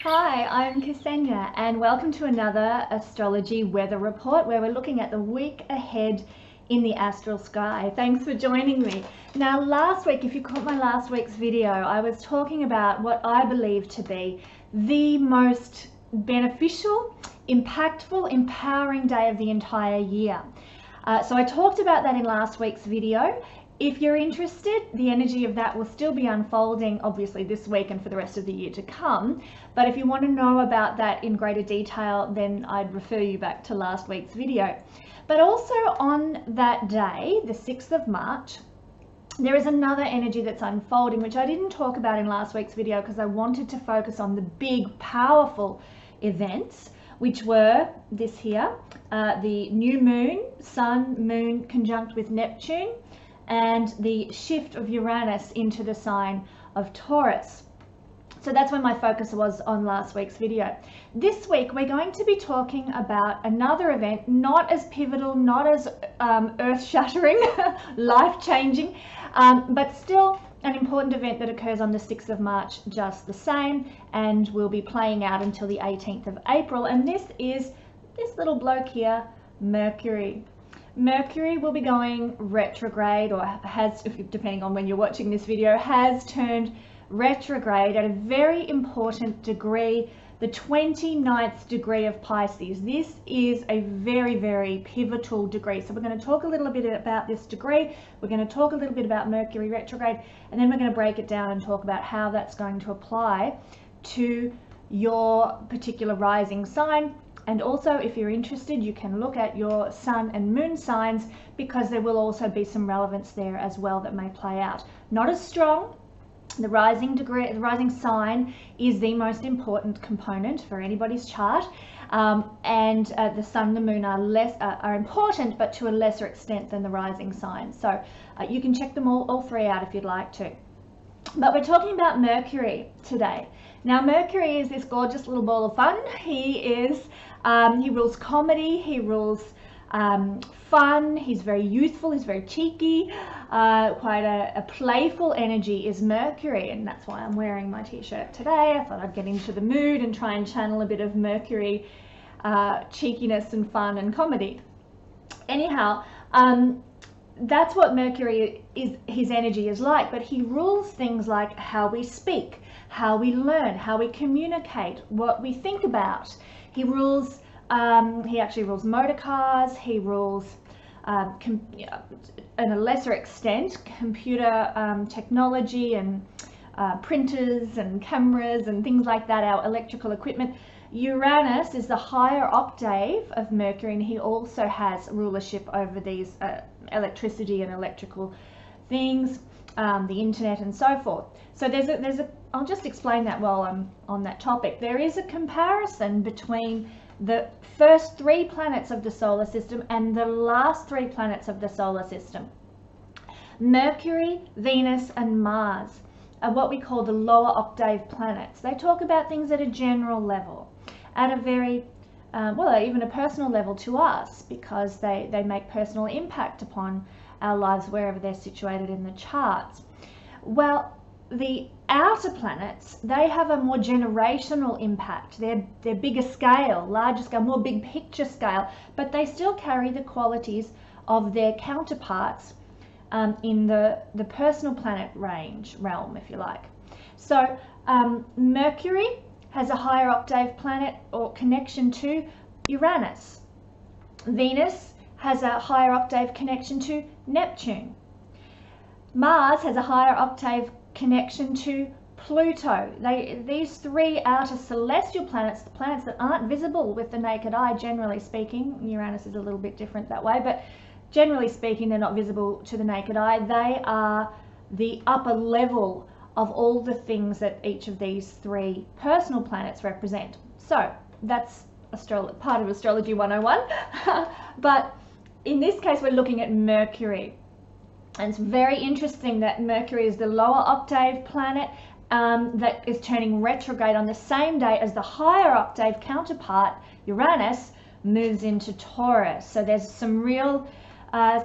Hi, I'm Kesenya and welcome to another astrology weather report where we're looking at the week ahead in the astral sky. Thanks for joining me. Now last week, if you caught my last week's video, I was talking about what I believe to be the most beneficial, impactful, empowering day of the entire year. So I talked about that in last week's video. If you're interested, the energy of that will still be unfolding obviously this week and for the rest of the year to come. But if you want to know about that in greater detail, then I'd refer you back to last week's video. But also on that day, the 6th of March, there is another energy that's unfolding, which I didn't talk about in last week's video because I wanted to focus on the big, powerful events, which were this here, the new moon, sun, moon conjunct with Neptune, and the shift of Uranus into the sign of Taurus. So that's when my focus was on last week's video. This week we're going to be talking about another event, not as pivotal, not as earth-shattering, life-changing, but still an important event that occurs on the 6th of March just the same, and will be playing out until the 18th of April. And this is this little bloke here, Mercury. Mercury will be going retrograde, or has, depending on when you're watching this video, has turned retrograde at a very important degree, the 29th degree of Pisces. This is a very, very pivotal degree. So we're going to talk a little bit about this degree. We're going to talk a little bit about Mercury retrograde, and then we're going to break it down and talk about how that's going to apply to your particular rising sign. And also, if you're interested, you can look at your sun and moon signs, because there will also be some relevance there as well that may play out. Not as strong. The rising degree, the rising sign is the most important component for anybody's chart, and the sun and the moon are important, but to a lesser extent than the rising sign. So you can check them all three out if you'd like to. But we're talking about Mercury today. Now Mercury is this gorgeous little ball of fun. He rules comedy, he rules fun, he's very youthful, he's very cheeky, quite a playful energy is Mercury, and that's why I'm wearing my t-shirt today. I thought I'd get into the mood and try and channel a bit of Mercury cheekiness and fun and comedy. Anyhow, that's what Mercury is, his energy is like, but he rules things like how we speak, how we learn, how we communicate, what we think about. He rules, he actually rules motor cars, he rules, in a lesser extent, computer technology and printers and cameras and things like that, our electrical equipment. Uranus is the higher octave of Mercury, and he also has rulership over these electricity and electrical things, the internet and so forth. So I'll just explain that while I'm on that topic. There is a comparison between the first 3 planets of the solar system and the last 3 planets of the solar system. Mercury, Venus and Mars are what we call the lower octave planets. They talk about things at a general level, at a very, well, even a personal level to us, because they make personal impact upon our lives wherever they're situated in the charts. Well, the outer planets, they have a more generational impact. They're bigger scale, larger scale, more big picture scale, but they still carry the qualities of their counterparts in the personal planet realm, if you like. So Mercury has a higher octave planet or connection to Uranus. Venus has a higher octave connection to Neptune. Mars has a higher octave connection to Pluto. These 3 outer celestial planets, the planets that aren't visible with the naked eye, generally speaking, Uranus is a little bit different that way, but generally speaking, they're not visible to the naked eye. They are the upper level of all the things that each of these 3 personal planets represent. So that's part of Astrology 101. But in this case, we're looking at Mercury. And it's very interesting that Mercury is the lower octave planet that is turning retrograde on the same day as the higher octave counterpart, Uranus, moves into Taurus. So there's some real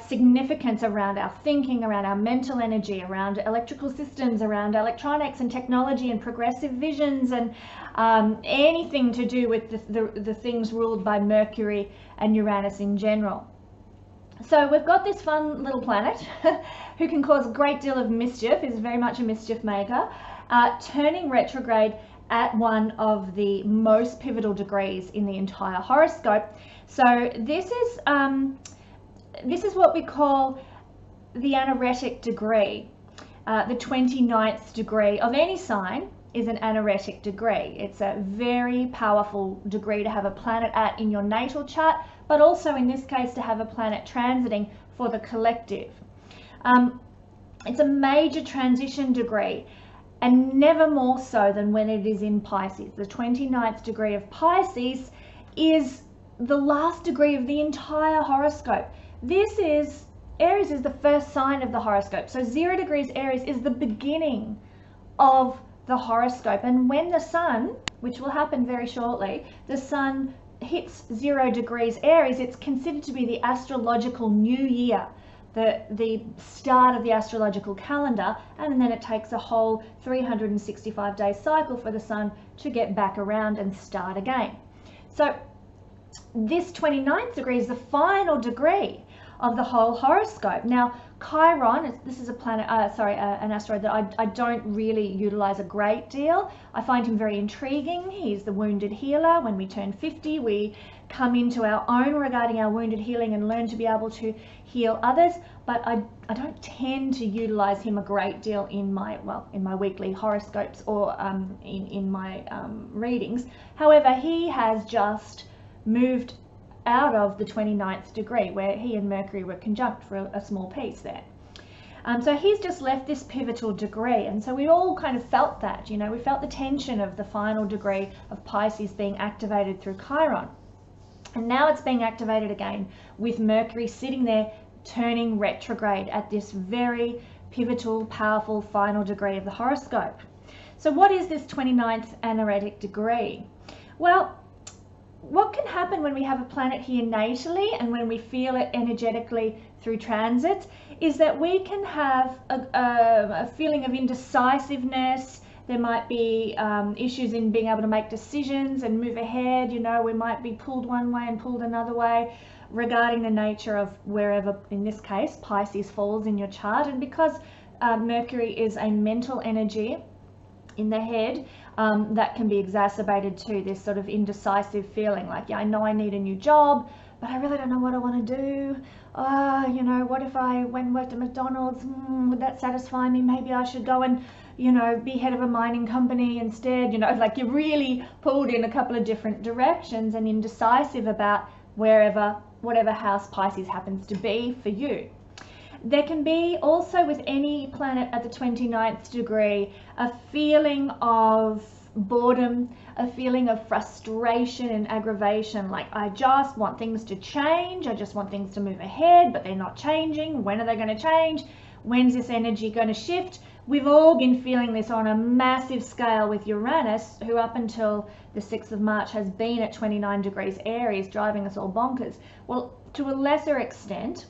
significance around our thinking, around our mental energy, around electrical systems, around electronics and technology and progressive visions, and anything to do with the things ruled by Mercury and Uranus in general. So we've got this fun little planet who can cause a great deal of mischief, is very much a mischief maker, turning retrograde at one of the most pivotal degrees in the entire horoscope. So this is what we call the Anaretic degree. The 29th degree of any sign is an Anaretic degree. It's a very powerful degree to have a planet at in your natal chart, but also in this case to have a planet transiting for the collective. It's a major transition degree, and never more so than when it is in Pisces. The 29th degree of Pisces is the last degree of the entire horoscope. Aries is the first sign of the horoscope. So 0 degrees Aries is the beginning of the horoscope. And when the sun, which will happen very shortly, the sun hits 0 degrees Aries, it's considered to be the astrological new year, the start of the astrological calendar, and then it takes a whole 365-day cycle for the sun to get back around and start again. So this 29th degree is the final degree of the whole horoscope. Now, Chiron, this is a planet, an asteroid that I don't really utilize a great deal. I find him very intriguing. He's the wounded healer. When we turn 50, we come into our own regarding our wounded healing and learn to be able to heal others. But I don't tend to utilize him a great deal in my weekly horoscopes or in my readings. However, he has just moved out of the 29th degree, where he and Mercury were conjunct for a small piece there. So he's just left this pivotal degree, and so we all kind of felt that, we felt the tension of the final degree of Pisces being activated through Chiron. And now it's being activated again with Mercury sitting there turning retrograde at this very pivotal, powerful final degree of the horoscope. So what is this 29th Anaretic degree? Well, what can happen when we have a planet here natally and when we feel it energetically through transits is that we can have a feeling of indecisiveness. There might be issues in being able to make decisions and move ahead. We might be pulled one way and pulled another way regarding the nature of wherever, in this case, Pisces falls in your chart. And because Mercury is a mental energy in the head, that can be exacerbated to this sort of indecisive feeling like, yeah, I know I need a new job, but I really don't know what I want to do. What if I went and worked at McDonald's? Would that satisfy me? Maybe I should go and, be head of a mining company instead. Like you're really pulled in a couple of different directions and indecisive about whatever house Pisces happens to be for you. There can be also with any planet at the 29th degree a feeling of boredom, a feeling of frustration and aggravation, like I just want things to change, I just want things to move ahead, but they're not changing. When are they going to change? When's this energy going to shift? We've all been feeling this on a massive scale with Uranus, who up until the 6th of March has been at 29 degrees Aries, driving us all bonkers. Well, to a lesser extent,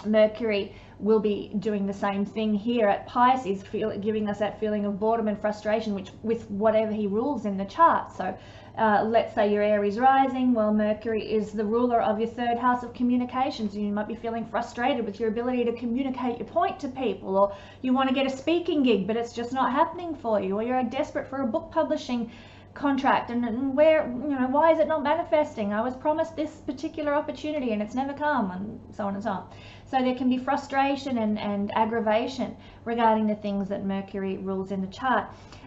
Mercury will be doing the same thing here at Pisces, giving us that feeling of boredom and frustration with whatever he rules in the chart. So let's say you're Aries rising. Well, Mercury is the ruler of your 3rd house of communications, and you might be feeling frustrated with your ability to communicate your point to people, or you want to get a speaking gig but it's just not happening for you, or you're desperate for a book publishing contract and why is it not manifesting? I was promised this particular opportunity and it's never come, and so on and so on. So there can be frustration and aggravation regarding the things that Mercury rules in the chart.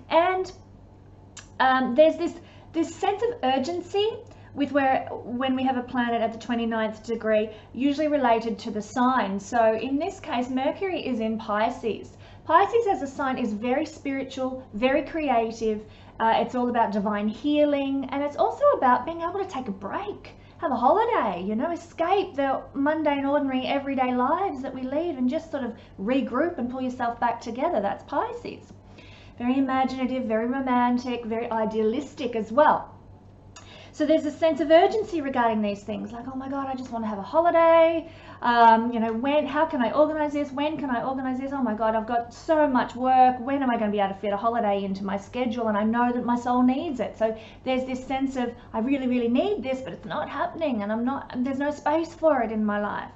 And there's this sense of urgency with when we have a planet at the 29th degree, usually related to the sign. So in this case, Mercury is in Pisces. Pisces as a sign is very spiritual, very creative. It's all about divine healing, and it's also about being able to take a break, have a holiday, escape the mundane, ordinary, everyday lives that we lead and just sort of regroup and pull yourself back together. That's Pisces. Very imaginative, very romantic, very idealistic as well. So there's a sense of urgency regarding these things, like, oh my God, I just want to have a holiday. You know, how can I organize this? When can I organize this? Oh my God, I've got so much work. When am I going to be able to fit a holiday into my schedule? And I know that my soul needs it. So there's this sense of, I really, really need this, but it's not happening, and there's no space for it in my life.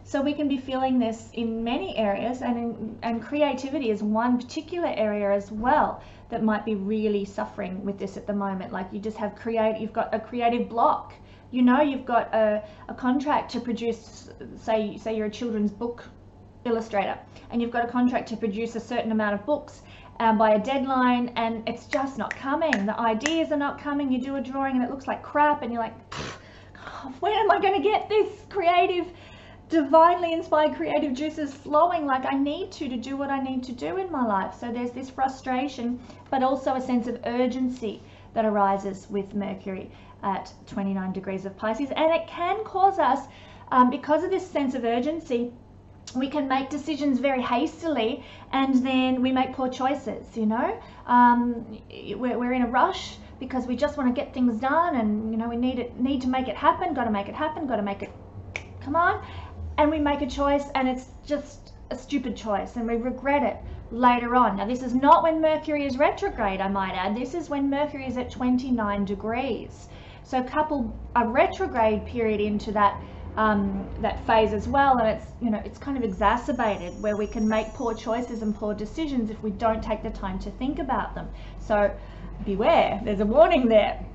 So we can be feeling this in many areas, and creativity is one particular area as well that might be really suffering with this at the moment. Like, you've got a creative block. You know, you've got a contract to produce, say you're a children's book illustrator, and you've got a contract to produce a certain amount of books by a deadline, and it's just not coming. The ideas are not coming. You do a drawing and it looks like crap, and you're like, when am I going to get this divinely inspired creative juices flowing like I need to do what I need to do in my life? So there's this frustration, but also a sense of urgency that arises with Mercury at 29 degrees of Pisces. And it can cause us, because of this sense of urgency, we can make decisions very hastily, and then we make poor choices, you know. We're in a rush because we just want to get things done, and, you know, we need to make it happen, got to make it happen, got to make it, come on. And we make a choice, and it's just a stupid choice, and we regret it later on. Now, this is not when Mercury is retrograde, I might add. This is when Mercury is at 29 degrees. So couple a retrograde period into that phase as well, and it's, you know, it's kind of exacerbated, where we can make poor choices and poor decisions if we don't take the time to think about them. So beware, there's a warning there.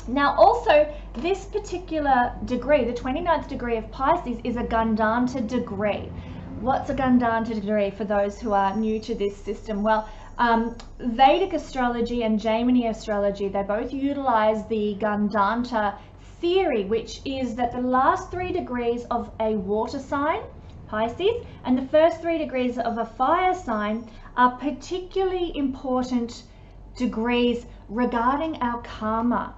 Now, also, this particular degree, the 29th degree of Pisces, is a Gandanta degree. What's a Gandanta degree for those who are new to this system? Well, Vedic astrology and Gemini astrology, they both utilize the Gandanta theory, which is that the last 3 degrees of a water sign, Pisces, and the first 3 degrees of a fire sign are particularly important degrees regarding our karma.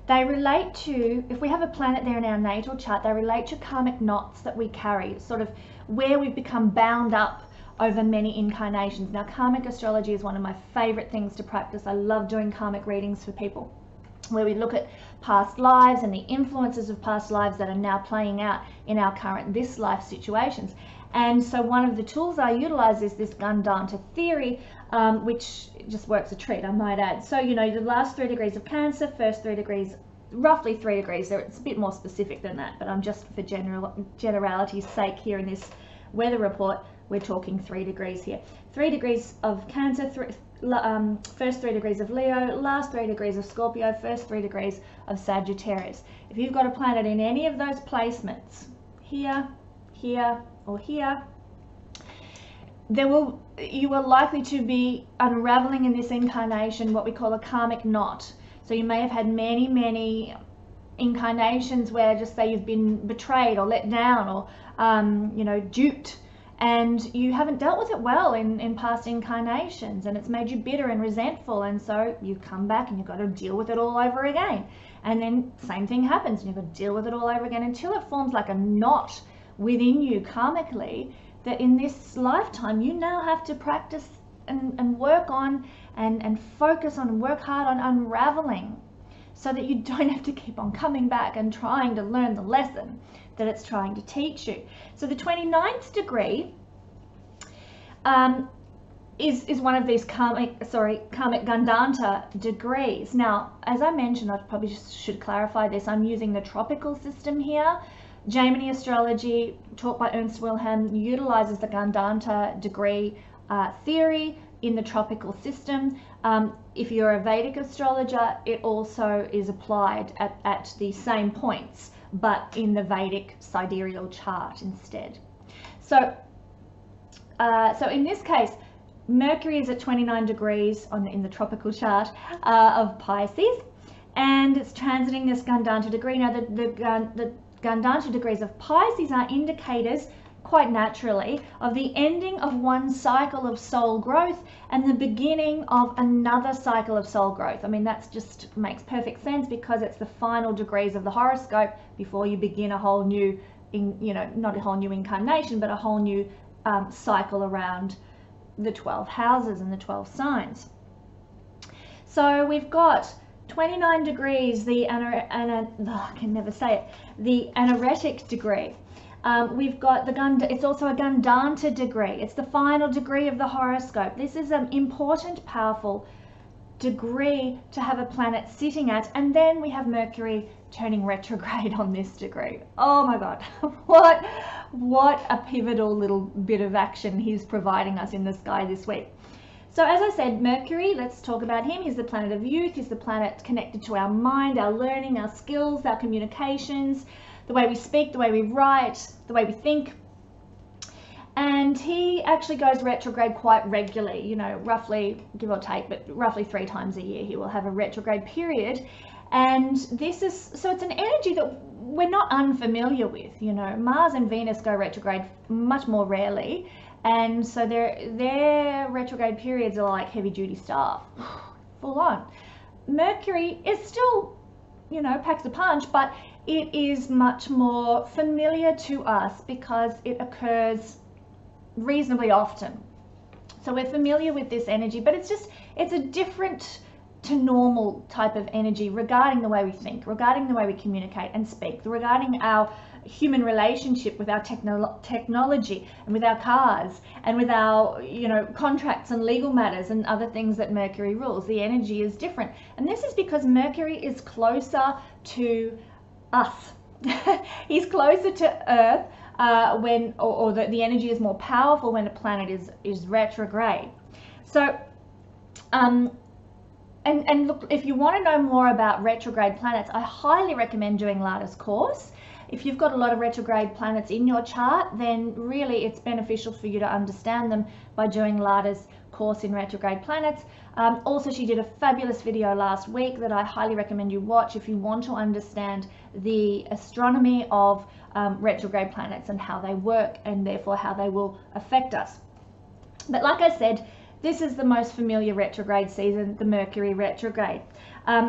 They relate to, if we have a planet there in our natal chart, they relate to karmic knots that we carry, sort of where we've become bound up over many incarnations. Now, karmic astrology is one of my favorite things to practice. I love doing karmic readings for people, where we look at past lives and the influences of past lives that are now playing out in our current this life situations. And so one of the tools I utilize is this Gandanta theory, which just works a treat, I might add. So, you know, the last 3 degrees of Cancer, first 3 degrees, roughly 3 degrees. It's a bit more specific than that, but I'm just for generality's sake here in this weather report, we're talking 3 degrees here. 3 degrees of Cancer, first 3 degrees of Leo, last 3 degrees of Scorpio, first 3 degrees of Sagittarius. If you've got a planet in any of those placements, here, here, or here, you are likely to be unraveling in this incarnation what we call a karmic knot. So you may have had many, many incarnations where, just say, you've been betrayed or let down or you know, duped, and you haven't dealt with it well in past incarnations, and it's made you bitter and resentful, and so you come back and you've got to deal with it all over again. And then same thing happens, and you've got to deal with it all over again until it forms like a knot within you karmically, that in this lifetime you now have to practice and work on and focus on and work hard on unraveling, so that you don't have to keep on coming back and trying to learn the lesson that it's trying to teach you. So the 29th degree is one of these karmic Gandanta degrees. Now, as I mentioned, I probably should clarify this, I'm using the tropical system here. Gemini astrology, taught by Ernst Wilhelm, utilizes the Gandanta degree theory in the tropical system. If you're a Vedic astrologer, it also is applied at the same points, but in the Vedic sidereal chart instead. So, so in this case, Mercury is at 29 degrees in the tropical chart of Pisces, and it's transiting this Gandanta degree. Now, the Gandanta degrees of Pisces are indicators, quite naturally, of the ending of one cycle of soul growth and the beginning of another cycle of soul growth. I mean, that just makes perfect sense, because it's the final degrees of the horoscope before you begin a whole new, not a whole new incarnation, but a whole new cycle around the 12 houses and the 12 signs. So we've got 29 degrees, the I can never say it, the Anaretic degree. We've got it's also a Gandanta degree. It's the final degree of the horoscope. This is an important, powerful degree to have a planet sitting at. And then we have Mercury turning retrograde on this degree. Oh my God, what a pivotal little bit of action he's providing us in the sky this week. So as I said, Mercury, let's talk about him. He's the planet of youth. He's the planet connected to our mind, our learning, our skills, our communications, the way we speak, the way we write, the way we think. And he actually goes retrograde quite regularly, you know, roughly, give or take, but roughly 3 times a year he will have a retrograde period. And so it's an energy that we're not unfamiliar with, you know. Mars and Venus go retrograde much more rarely. And so their retrograde periods are like heavy duty stuff, full on. Mercury is still, you know, packs a punch, but it is much more familiar to us because it occurs reasonably often. So we're familiar with this energy, but it's a different to normal type of energy regarding the way we think, regarding the way we communicate and speak, regarding our human relationship with our technology and with our cars and with our, you know, contracts and legal matters and other things that Mercury rules. The energy is different. And this is because Mercury is closer to us. He's closer to Earth or the energy is more powerful when a planet is retrograde. So, and look, if you want to know more about retrograde planets, I highly recommend doing Lada's course. If you've got a lot of retrograde planets in your chart, then really it's beneficial for you to understand them by doing Lada's course in retrograde planets. Also, she did a fabulous video last week that I highly recommend you watch if you want to understand the astronomy of retrograde planets and how they work and therefore how they will affect us. But like I said, this is the most familiar retrograde season, the Mercury retrograde.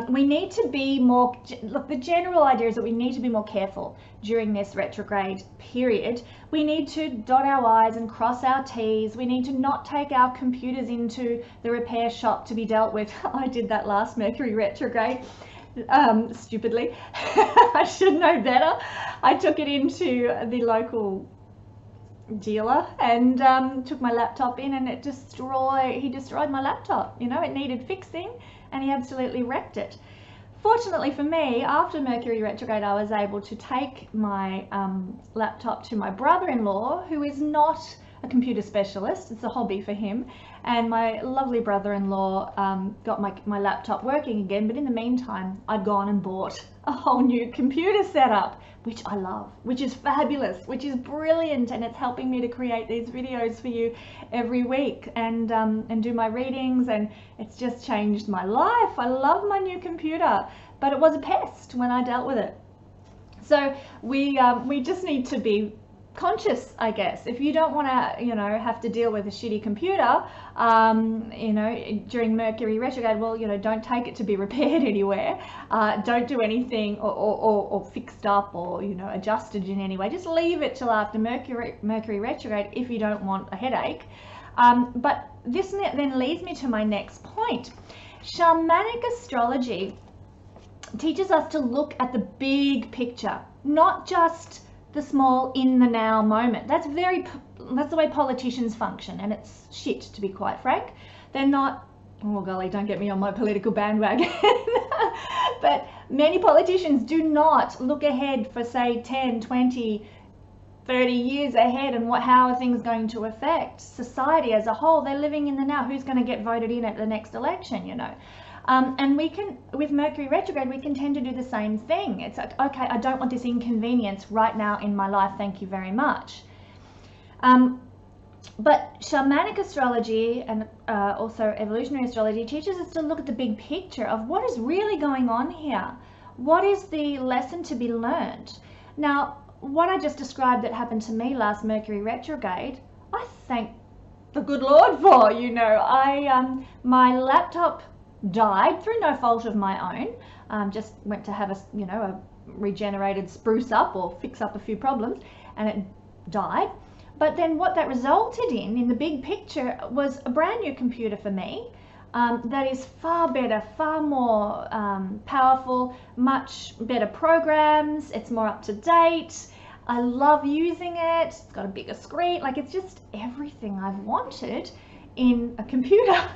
We need to be more, look, the general idea is that we need to be more careful during this retrograde period. We need to dot our I's and cross our T's. We need to not take our computers into the repair shop to be dealt with. I did that last Mercury retrograde, stupidly. I should know better. I took it into the local dealer and took my laptop in, and he destroyed my laptop. You know, it needed fixing and he absolutely wrecked it. Fortunately for me, after Mercury retrograde, I was able to take my laptop to my brother-in-law, who is not a computer specialist. It's a hobby for him. And my lovely brother-in-law got my laptop working again. But in the meantime, I'd gone and bought a whole new computer setup, which I love, which is fabulous, which is brilliant. And it's helping me to create these videos for you every week and do my readings. And it's just changed my life. I love my new computer, but it was a pest when I dealt with it. So we just need to be conscious, I guess. If you don't want to, you know, have to deal with a shitty computer, you know, during Mercury retrograde, well, you know, don't take it to be repaired anywhere. Don't do anything or fixed up or, you know, adjusted in any way. Just leave it till after Mercury retrograde if you don't want a headache. But this then leads me to my next point. Shamanic astrology teaches us to look at the big picture, not just the small in the now moment. That's the way politicians function, and it's shit, to be quite frank. They're not, oh golly, don't get me on my political bandwagon, but many politicians do not look ahead for, say, 10, 20, 30 years ahead and how are things going to affect society as a whole. They're living in the now. Who's going to get voted in at the next election, you know? And we can, with Mercury retrograde, we can tend to do the same thing. It's like, okay, I don't want this inconvenience right now in my life, thank you very much. But shamanic astrology and also evolutionary astrology teaches us to look at the big picture of what is really going on here. What is the lesson to be learned? Now, what I just described that happened to me last Mercury retrograde, I thank the good Lord for, you know. My laptop died through no fault of my own. Just went to have a regenerated spruce up or fix up a few problems, and it died. But then what that resulted in the big picture was a brand new computer for me, that is far better, far more powerful, much better programs. It's more up to date. I love using it. It's got a bigger screen. Like, it's just everything I've wanted in a computer.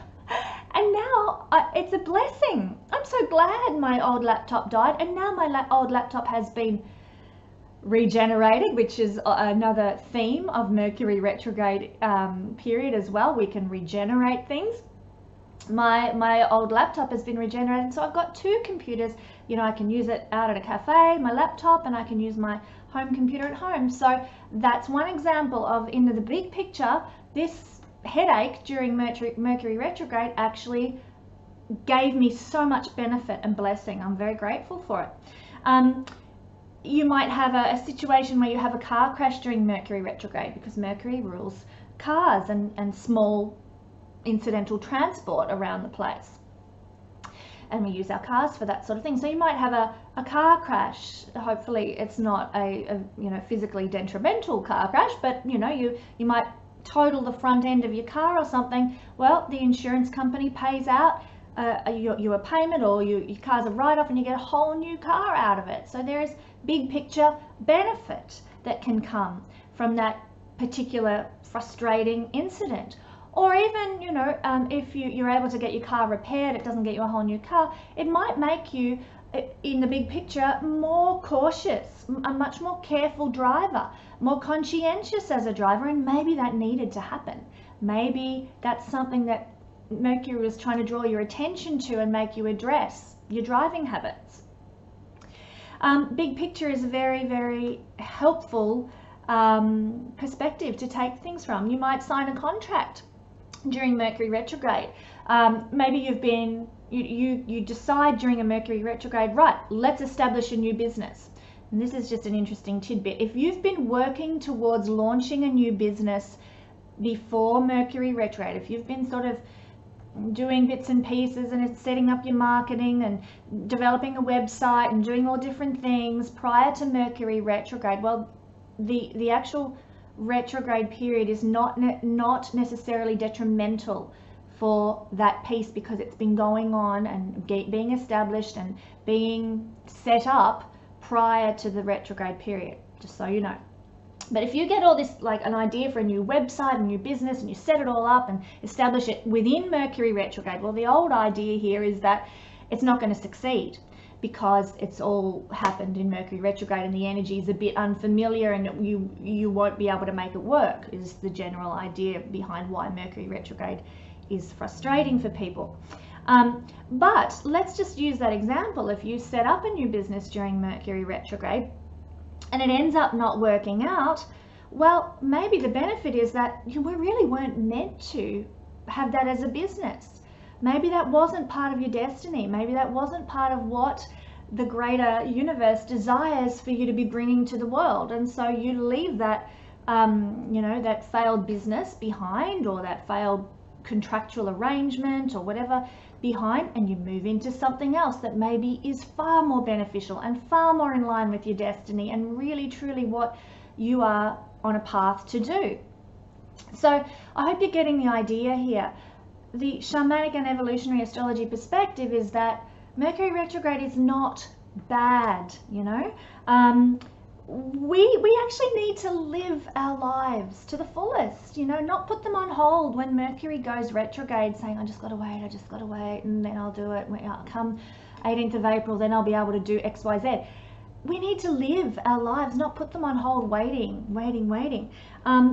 And now it's a blessing. I'm so glad my old laptop died, and now my old laptop has been regenerated, which is another theme of Mercury retrograde period as well. We can regenerate things. My old laptop has been regenerated, so I've got two computers. You know, I can use it out at a cafe, my laptop, and I can use my home computer at home. So that's one example of, in the big picture, this headache during Mercury retrograde actually gave me so much benefit and blessing. I'm very grateful for it. You might have a situation where you have a car crash during Mercury retrograde, because Mercury rules cars and small incidental transport around the place, and we use our cars for that sort of thing. So you might have a car crash. Hopefully it's not a you know, physically detrimental car crash, but you know, you might total the front end of your car or something. Well, the insurance company pays out you a payment, or your car's a write-off, and you get a whole new car out of it. So there is big picture benefit that can come from that particular frustrating incident. Or even, you know, if you're able to get your car repaired, it doesn't get you a whole new car, it might make you, in the big picture, more cautious, a much more careful driver, more conscientious as a driver, and maybe that needed to happen. Maybe that's something that Mercury was trying to draw your attention to and make you address your driving habits. Big picture is a very, very helpful perspective to take things from. You might sign a contract during Mercury retrograde. Maybe you decide during a Mercury retrograde, right, let's establish a new business. And this is just an interesting tidbit. If you've been working towards launching a new business before Mercury retrograde, if you've been sort of doing bits and pieces and it's setting up your marketing and developing a website and doing all different things prior to Mercury retrograde, well, the actual retrograde period is not necessarily detrimental for that piece, because it's been going on and being established and being set up prior to the retrograde period, just so you know. But if you get all this, like an idea for a new website, a new business, and you set it all up and establish it within Mercury retrograde, well, the old idea here is that it's not going to succeed, because it's all happened in Mercury retrograde and the energy is a bit unfamiliar, and you won't be able to make it work, is the general idea behind why Mercury retrograde is frustrating for people. But let's just use that example. If you set up a new business during Mercury retrograde and it ends up not working out, well, maybe the benefit is that we really weren't meant to have that as a business. Maybe that wasn't part of your destiny. Maybe that wasn't part of what the greater universe desires for you to be bringing to the world. And so you leave that, you know, that failed business behind, or that failed contractual arrangement or whatever behind, and you move into something else that maybe is far more beneficial and far more in line with your destiny and really truly what you are on a path to do. So I hope you're getting the idea here. The shamanic and evolutionary astrology perspective is that Mercury retrograde is not bad, you know. We actually need to live our lives to the fullest, you know, not put them on hold when Mercury goes retrograde, saying, I just got to wait, and then I'll do it. I'll come 18th of April, then I'll be able to do X, Y, Z. We need to live our lives, not put them on hold, waiting.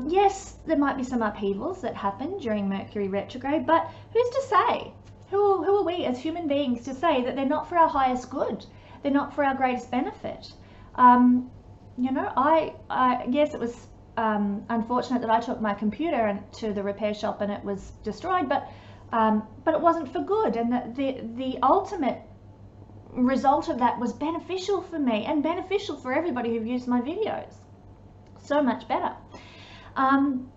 Yes, there might be some upheavals that happen during Mercury retrograde, but who's to say? Who are we as human beings to say that they're not for our highest good? They're not for our greatest benefit? You know, yes, it was unfortunate that I took my computer to the repair shop and it was destroyed, but it wasn't for good, and the ultimate result of that was beneficial for me and beneficial for everybody who views my videos. So much better.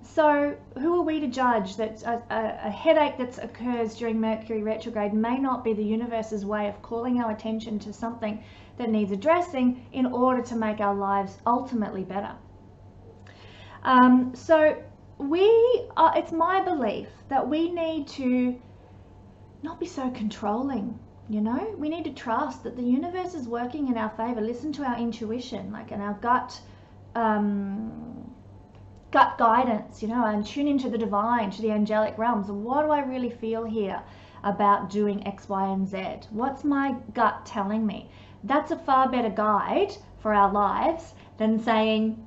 So who are we to judge that a headache that occurs during Mercury retrograde may not be the universe's way of calling our attention to something that needs addressing in order to make our lives ultimately better. So it's my belief that we need to not be so controlling. You know, we need to trust that the universe is working in our favor. Listen to our intuition, like, and our gut guidance, you know, and tune into the divine, to the angelic realms. What do I really feel here about doing X, Y, and Z? What's my gut telling me? That's a far better guide for our lives than saying,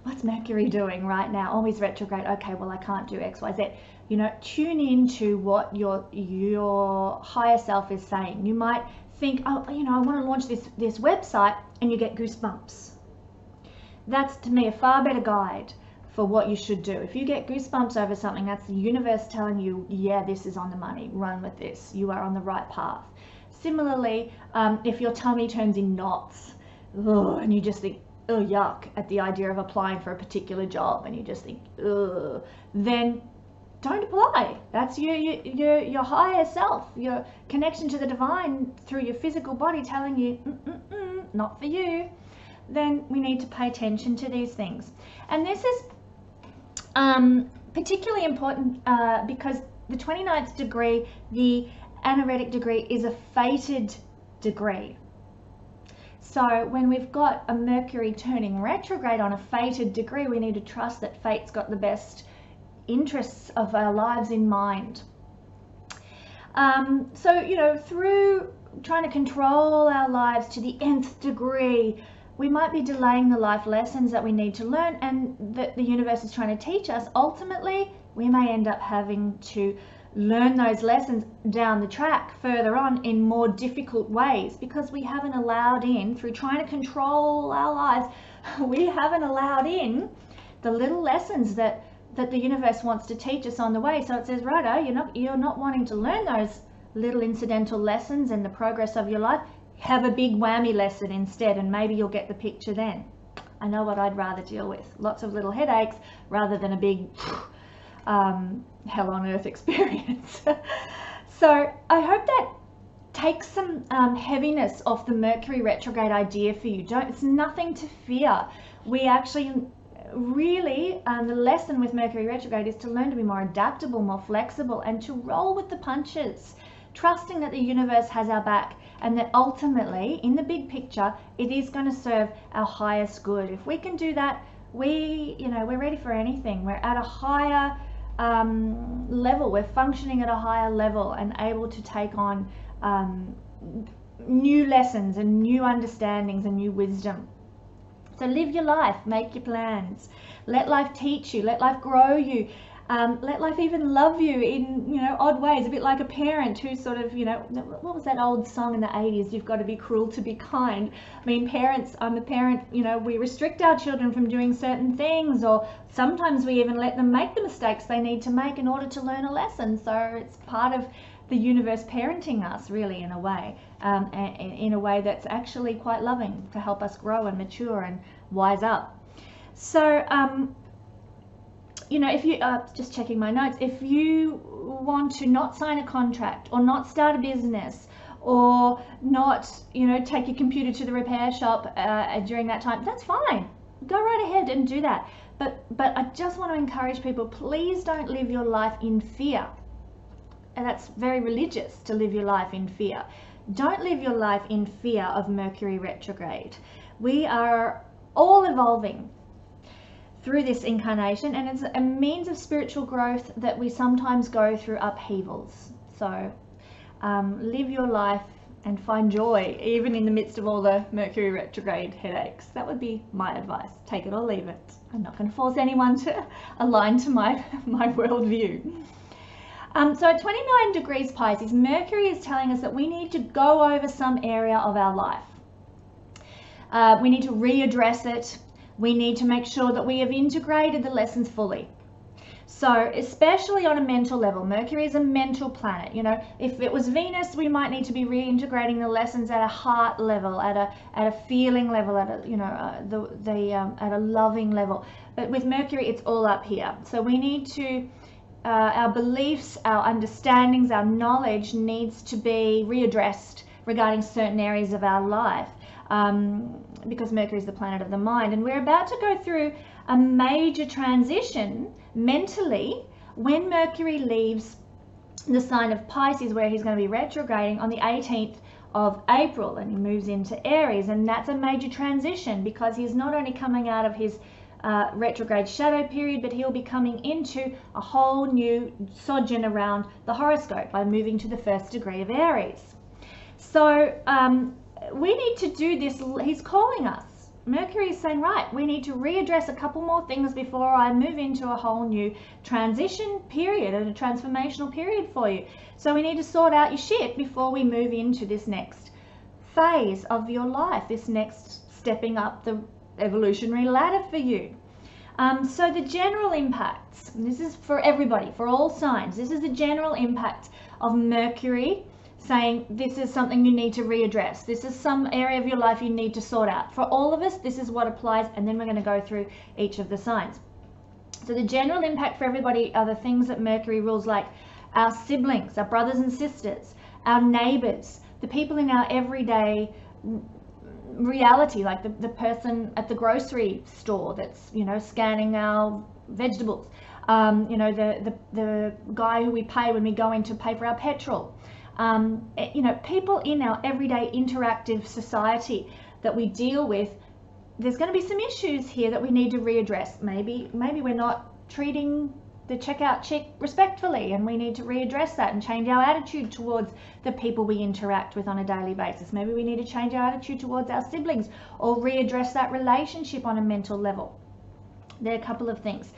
what's Mercury doing right now? Oh, he's retrograde. Okay, well, I can't do X, Y, Z. You know, tune into what your higher self is saying. You might think, oh, you know, I want to launch this website, and you get goosebumps. That's, to me, a far better guide for what you should do. If you get goosebumps over something, that's the universe telling you, yeah, this is on the money. Run with this. You are on the right path. Similarly, if your tummy turns in knots, and you just think, oh, yuck, at the idea of applying for a particular job, and you just think, ugh, then don't apply. That's your higher self, your connection to the divine through your physical body telling you, not for you. Then we need to pay attention to these things. And this is particularly important because the 29th degree, the Anaretic degree, is a fated degree. So when we've got a Mercury turning retrograde on a fated degree, we need to trust that fate's got the best interests of our lives in mind. So, you know, through trying to control our lives to the nth degree, we might be delaying the life lessons that we need to learn and that the universe is trying to teach us. Ultimately, we may end up having to learn those lessons down the track further on in more difficult ways, because we haven't allowed in, through trying to control our lives, we haven't allowed in the little lessons that the universe wants to teach us on the way. So it says, righto, you're not wanting to learn those little incidental lessons in the progress of your life. Have a big whammy lesson instead, and maybe you'll get the picture then. I know what I'd rather deal with. Lots of little headaches rather than a big hell on earth experience. So I hope that takes some heaviness off the Mercury retrograde idea for you. It's nothing to fear. We actually really, the lesson with Mercury retrograde is to learn to be more adaptable, more flexible, and to roll with the punches, trusting that the universe has our back, and that ultimately, in the big picture, it is going to serve our highest good. If we can do that, we're ready for anything. We're at a higher level. We're functioning at a higher level and able to take on new lessons and new understandings and new wisdom. So live your life, make your plans, let life teach you, let life grow you, let life even love you in, odd ways, a bit like a parent who sort of, what was that old song in the 80s, you've got to be cruel to be kind. I mean, I'm a parent, we restrict our children from doing certain things, or sometimes we even let them make the mistakes they need to make in order to learn a lesson. So it's part of the universe parenting us, really, in a way, in a way that's actually quite loving, to help us grow and mature and wise up. So, if you, just checking my notes, if you want to not sign a contract or not start a business or not, take your computer to the repair shop during that time, that's fine. Go right ahead and do that. But I just want to encourage people, please don't live your life in fear. And that's very religious, to live your life in fear. Don't live your life in fear of Mercury retrograde. We are all evolving through this incarnation, and it's a means of spiritual growth that we sometimes go through upheavals. So live your life and find joy, even in the midst of all the Mercury retrograde headaches. That would be my advice. Take it or leave it. I'm not going to force anyone to align to my worldview. So at 29 degrees Pisces, Mercury is telling us that we need to go over some area of our life. We need to readdress it. We need to make sure that we have integrated the lessons fully. So especially on a mental level, Mercury is a mental planet. If it was Venus, we might need to be reintegrating the lessons at a heart level, at a feeling level, at a at a loving level. But with Mercury, it's all up here. So we need to our beliefs, our understandings, our knowledge needs to be readdressed regarding certain areas of our life, because Mercury is the planet of the mind. And we're about to go through a major transition mentally when Mercury leaves the sign of Pisces, where he's going to be retrograding on the 18th of April, and he moves into Aries, and that's a major transition because he's not only coming out of his retrograde shadow period, but he'll be coming into a whole new sojourn around the horoscope by moving to the 1st degree of Aries. So we need to do this. He's calling us. Mercury is saying, right, we need to readdress a couple more things before I move into a whole new transition period and a transformational period for you. So we need to sort out your shit before we move into this next phase of your life, this next stepping up the evolutionary ladder for you. So the general impacts, and this is for everybody, for all signs, this is the general impact of Mercury saying this is something you need to readdress. This is some area of your life you need to sort out. For all of us, this is what applies, and then we're going to go through each of the signs. So the general impact for everybody are the things that Mercury rules, like our siblings, our brothers and sisters, our neighbors, the people in our everyday reality, like the person at the grocery store that's, you know, scanning our vegetables, you know, the guy who we pay when we go in to pay for our petrol. You know, people in our everyday interactive society that we deal with, there's going to be some issues here that we need to readdress. Maybe we're not treating the checkout chick respectfully, and we need to readdress that and change our attitude towards the people we interact with on a daily basis. Maybe we need to change our attitude towards our siblings, or readdress that relationship on a mental level. There are a couple of things.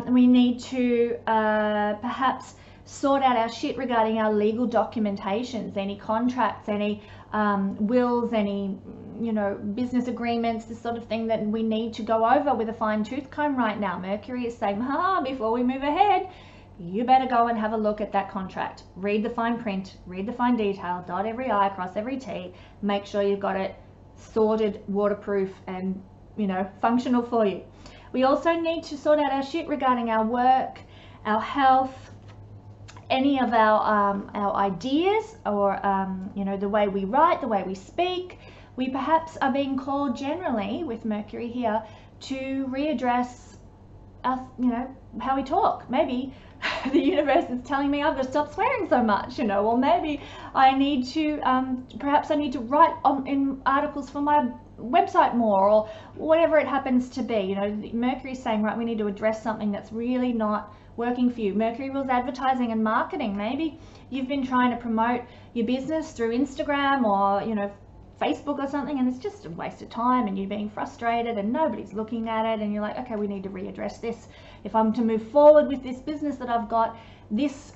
We need to perhaps sort out our shit regarding our legal documentations, any contracts, any wills, any, you know, business agreements, this sort of thing that we need to go over with a fine-tooth comb right now. Mercury is saying, before we move ahead, you better go and have a look at that contract. Read the fine print, read the fine detail, dot every I, cross every T, make sure you've got it sorted, waterproof, and, you know, functional for you. We also need to sort out our shit regarding our work, our health, any of our ideas, or you know, the way we write, the way we speak. We perhaps are being called generally, with Mercury here, to readdress us, you know, how we talk. Maybe the universe is telling me I've got to stop swearing so much, you know, or maybe I need to perhaps I need to write in articles for my website more, or whatever it happens to be. You know, Mercury is saying, right, we need to address something that's really not working for you. Mercury rules advertising and marketing. Maybe you've been trying to promote your business through Instagram or, you know, Facebook or something, and it's just a waste of time, and you're being frustrated and nobody's looking at it, and you're like, okay, we need to readdress this. If I'm to move forward with this business that I've got, this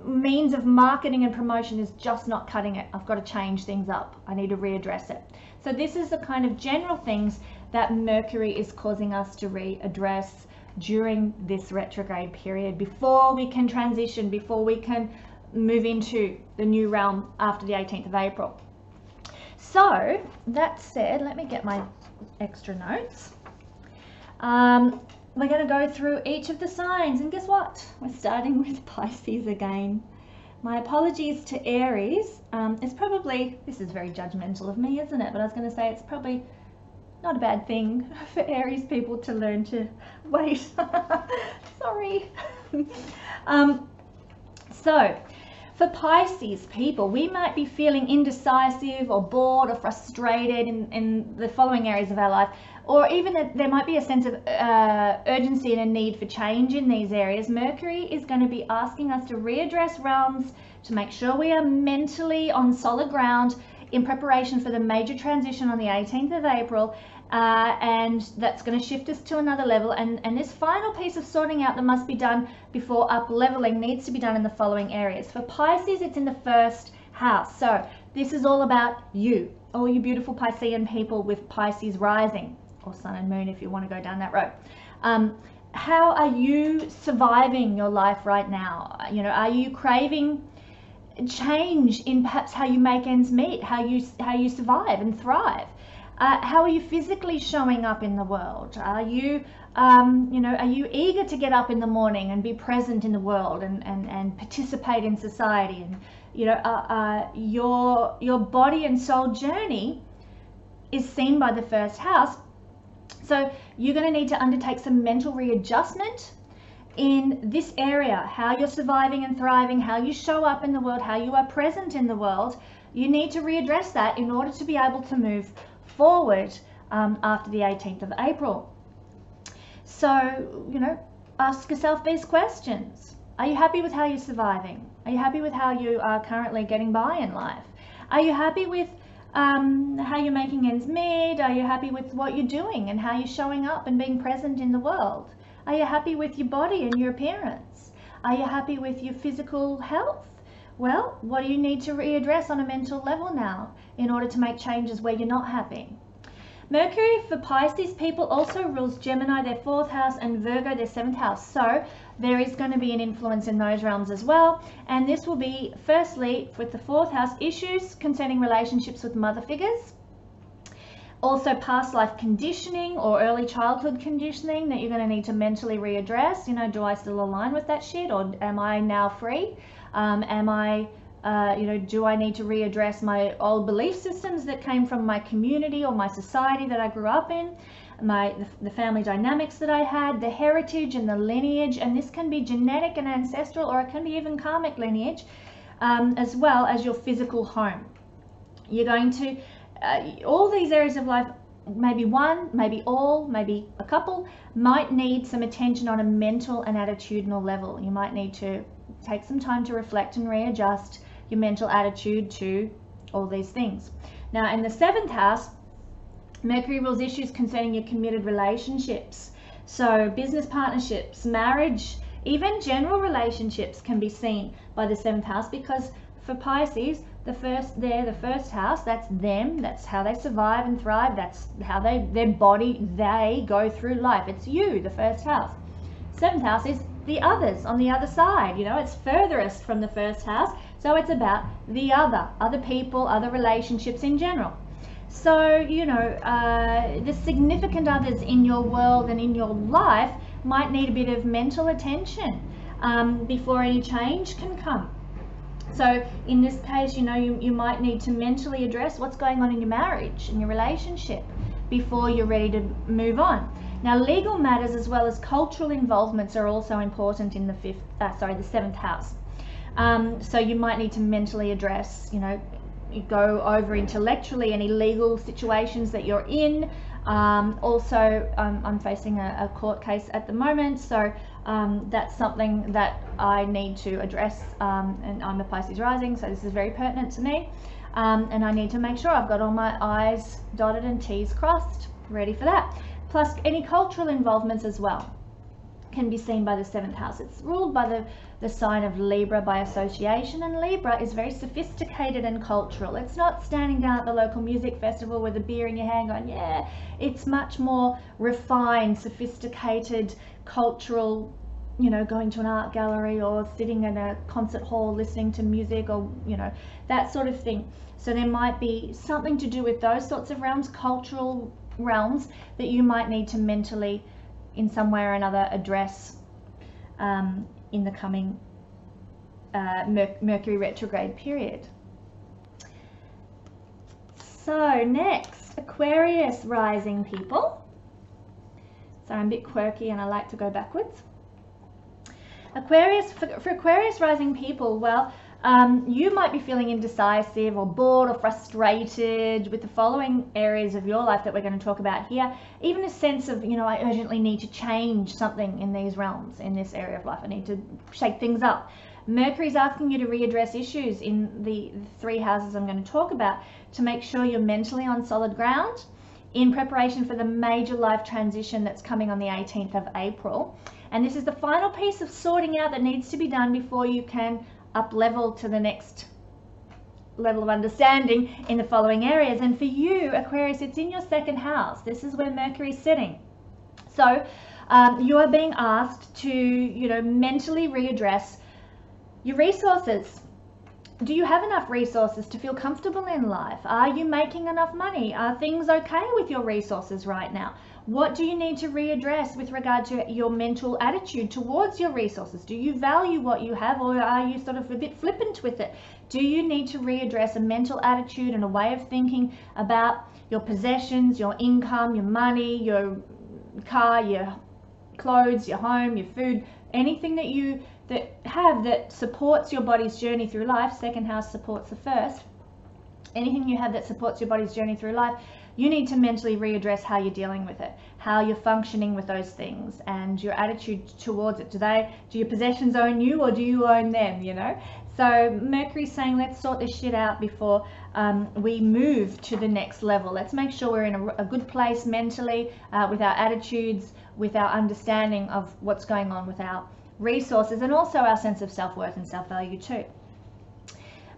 means of marketing and promotion is just not cutting it. I've got to change things up. I need to readdress it. So this is the kind of general things that Mercury is causing us to readdress during this retrograde period, before we can transition, before we can move into the new realm after the 18th of April. So that said, let me get my extra notes. We're going to go through each of the signs, and guess what? We're starting with Pisces again. My apologies to Aries. It's probably, this is very judgmental of me, isn't it? But I was going to say it's probably not a bad thing for Aries people to learn to wait. Sorry. So for Pisces people, we might be feeling indecisive or bored or frustrated in the following areas of our life, or even that there might be a sense of urgency and a need for change in these areas. Mercury is going to be asking us to readdress realms to make sure we are mentally on solid ground in preparation for the major transition on the 18th of April. And that's going to shift us to another level, and this final piece of sorting out that must be done before up leveling needs to be done in the following areas. For Pisces, it's in the first house, so this is all about you, all you beautiful Piscean people with Pisces rising, or sun and moon if you want to go down that road. How are you surviving your life right now? You know, are you craving change in perhaps how you make ends meet, how you survive and thrive? How are you physically showing up in the world? Are you, you know, are you eager to get up in the morning and be present in the world and participate in society? And, you know, your body and soul journey is seen by the first house. So you're going to need to undertake some mental readjustment in this area, how you're surviving and thriving, how you show up in the world, how you are present in the world, you need to readdress that in order to be able to move forward after the 18th of April. So, you know, ask yourself these questions. Are you happy with how you're surviving? Are you happy with how you are currently getting by in life? Are you happy with how you're making ends meet? Are you happy with what you're doing and how you're showing up and being present in the world? Are you happy with your body and your appearance? Are you happy with your physical health? Well, what do you need to readdress on a mental level now in order to make changes where you're not happy? Mercury for Pisces people also rules Gemini, their 4th house, and Virgo, their 7th house. So there is going to be an influence in those realms as well. And this will be, firstly, with the 4th house, issues concerning relationships with mother figures. Also past life conditioning or early childhood conditioning that you're going to need to mentally readdress. You know, do I still align with that shit, or am I now free? You know, do I need to readdress my old belief systems that came from my community or my society that I grew up in, the family dynamics that I had, the heritage and the lineage, and this can be genetic and ancestral, or it can be even karmic lineage, as well as your physical home. You're going to, all these areas of life, maybe one, maybe all, maybe a couple, might need some attention on a mental and attitudinal level. You might need to take some time to reflect and readjust your mental attitude to all these things. Now, in the 7th house, Mercury rules issues concerning your committed relationships. So business partnerships, marriage, even general relationships can be seen by the 7th house, because for Pisces, the first house, that's them, that's how they survive and thrive, that's how they go through life. It's you, the 1st house. 7th house is the others on the other side, you know, it's furthest from the 1st house, so it's about the other people, other relationships in general. So, you know, the significant others in your world and in your life might need a bit of mental attention before any change can come. So in this case, you know, you might need to mentally address what's going on in your marriage and your relationship before you're ready to move on. Now, legal matters as well as cultural involvements are also important in the 7th house. So you might need to mentally address, you know, you go over intellectually any legal situations that you're in. Also, I'm facing a court case at the moment, so that's something that I need to address, and I'm a Pisces rising, so this is very pertinent to me, and I need to make sure I've got all my I's dotted and T's crossed, ready for that. Plus any cultural involvements as well can be seen by the 7th house. It's ruled by the sign of Libra by association, and Libra is very sophisticated and cultural. It's not standing down at the local music festival with a beer in your hand going, yeah. It's much more refined, sophisticated, cultural, you know, going to an art gallery or sitting in a concert hall listening to music, or, you know, that sort of thing. So there might be something to do with those sorts of realms, cultural realms, that you might need to mentally in some way or another address in the coming Mercury retrograde period. So next, Aquarius rising people. So I'm a bit quirky and I like to go backwards. Aquarius, for Aquarius rising people, well, you might be feeling indecisive or bored or frustrated with the following areas of your life that we're going to talk about here. Even a sense of, you know, I urgently need to change something in these realms, in this area of life. I need to shake things up. Mercury's asking you to readdress issues in the 3 houses I'm going to talk about to make sure you're mentally on solid ground in preparation for the major life transition that's coming on the 18th of April. And this is the final piece of sorting out that needs to be done before you can up level to the next level of understanding in the following areas. And for you, Aquarius, it's in your 2nd house. This is where Mercury is sitting. So you are being asked to, you know, mentally readdress your resources. Do you have enough resources to feel comfortable in life? Are you making enough money? Are things okay with your resources right now? What do you need to readdress with regard to your mental attitude towards your resources? Do you value what you have, or are you sort of a bit flippant with it? Do you need to readdress a mental attitude and a way of thinking about your possessions, your income, your money, your car, your clothes, your home, your food, anything that you that supports your body's journey through life. Second house supports the first. Anything you have that supports your body's journey through life, you need to mentally readdress how you're dealing with it, how you're functioning with those things, and your attitude towards it. Do your possessions own you, or do you own them, you know? So Mercury's saying, let's sort this shit out before we move to the next level. Let's make sure we're in a good place mentally, with our attitudes, with our understanding of what's going on with our resources, and also our sense of self-worth and self-value too.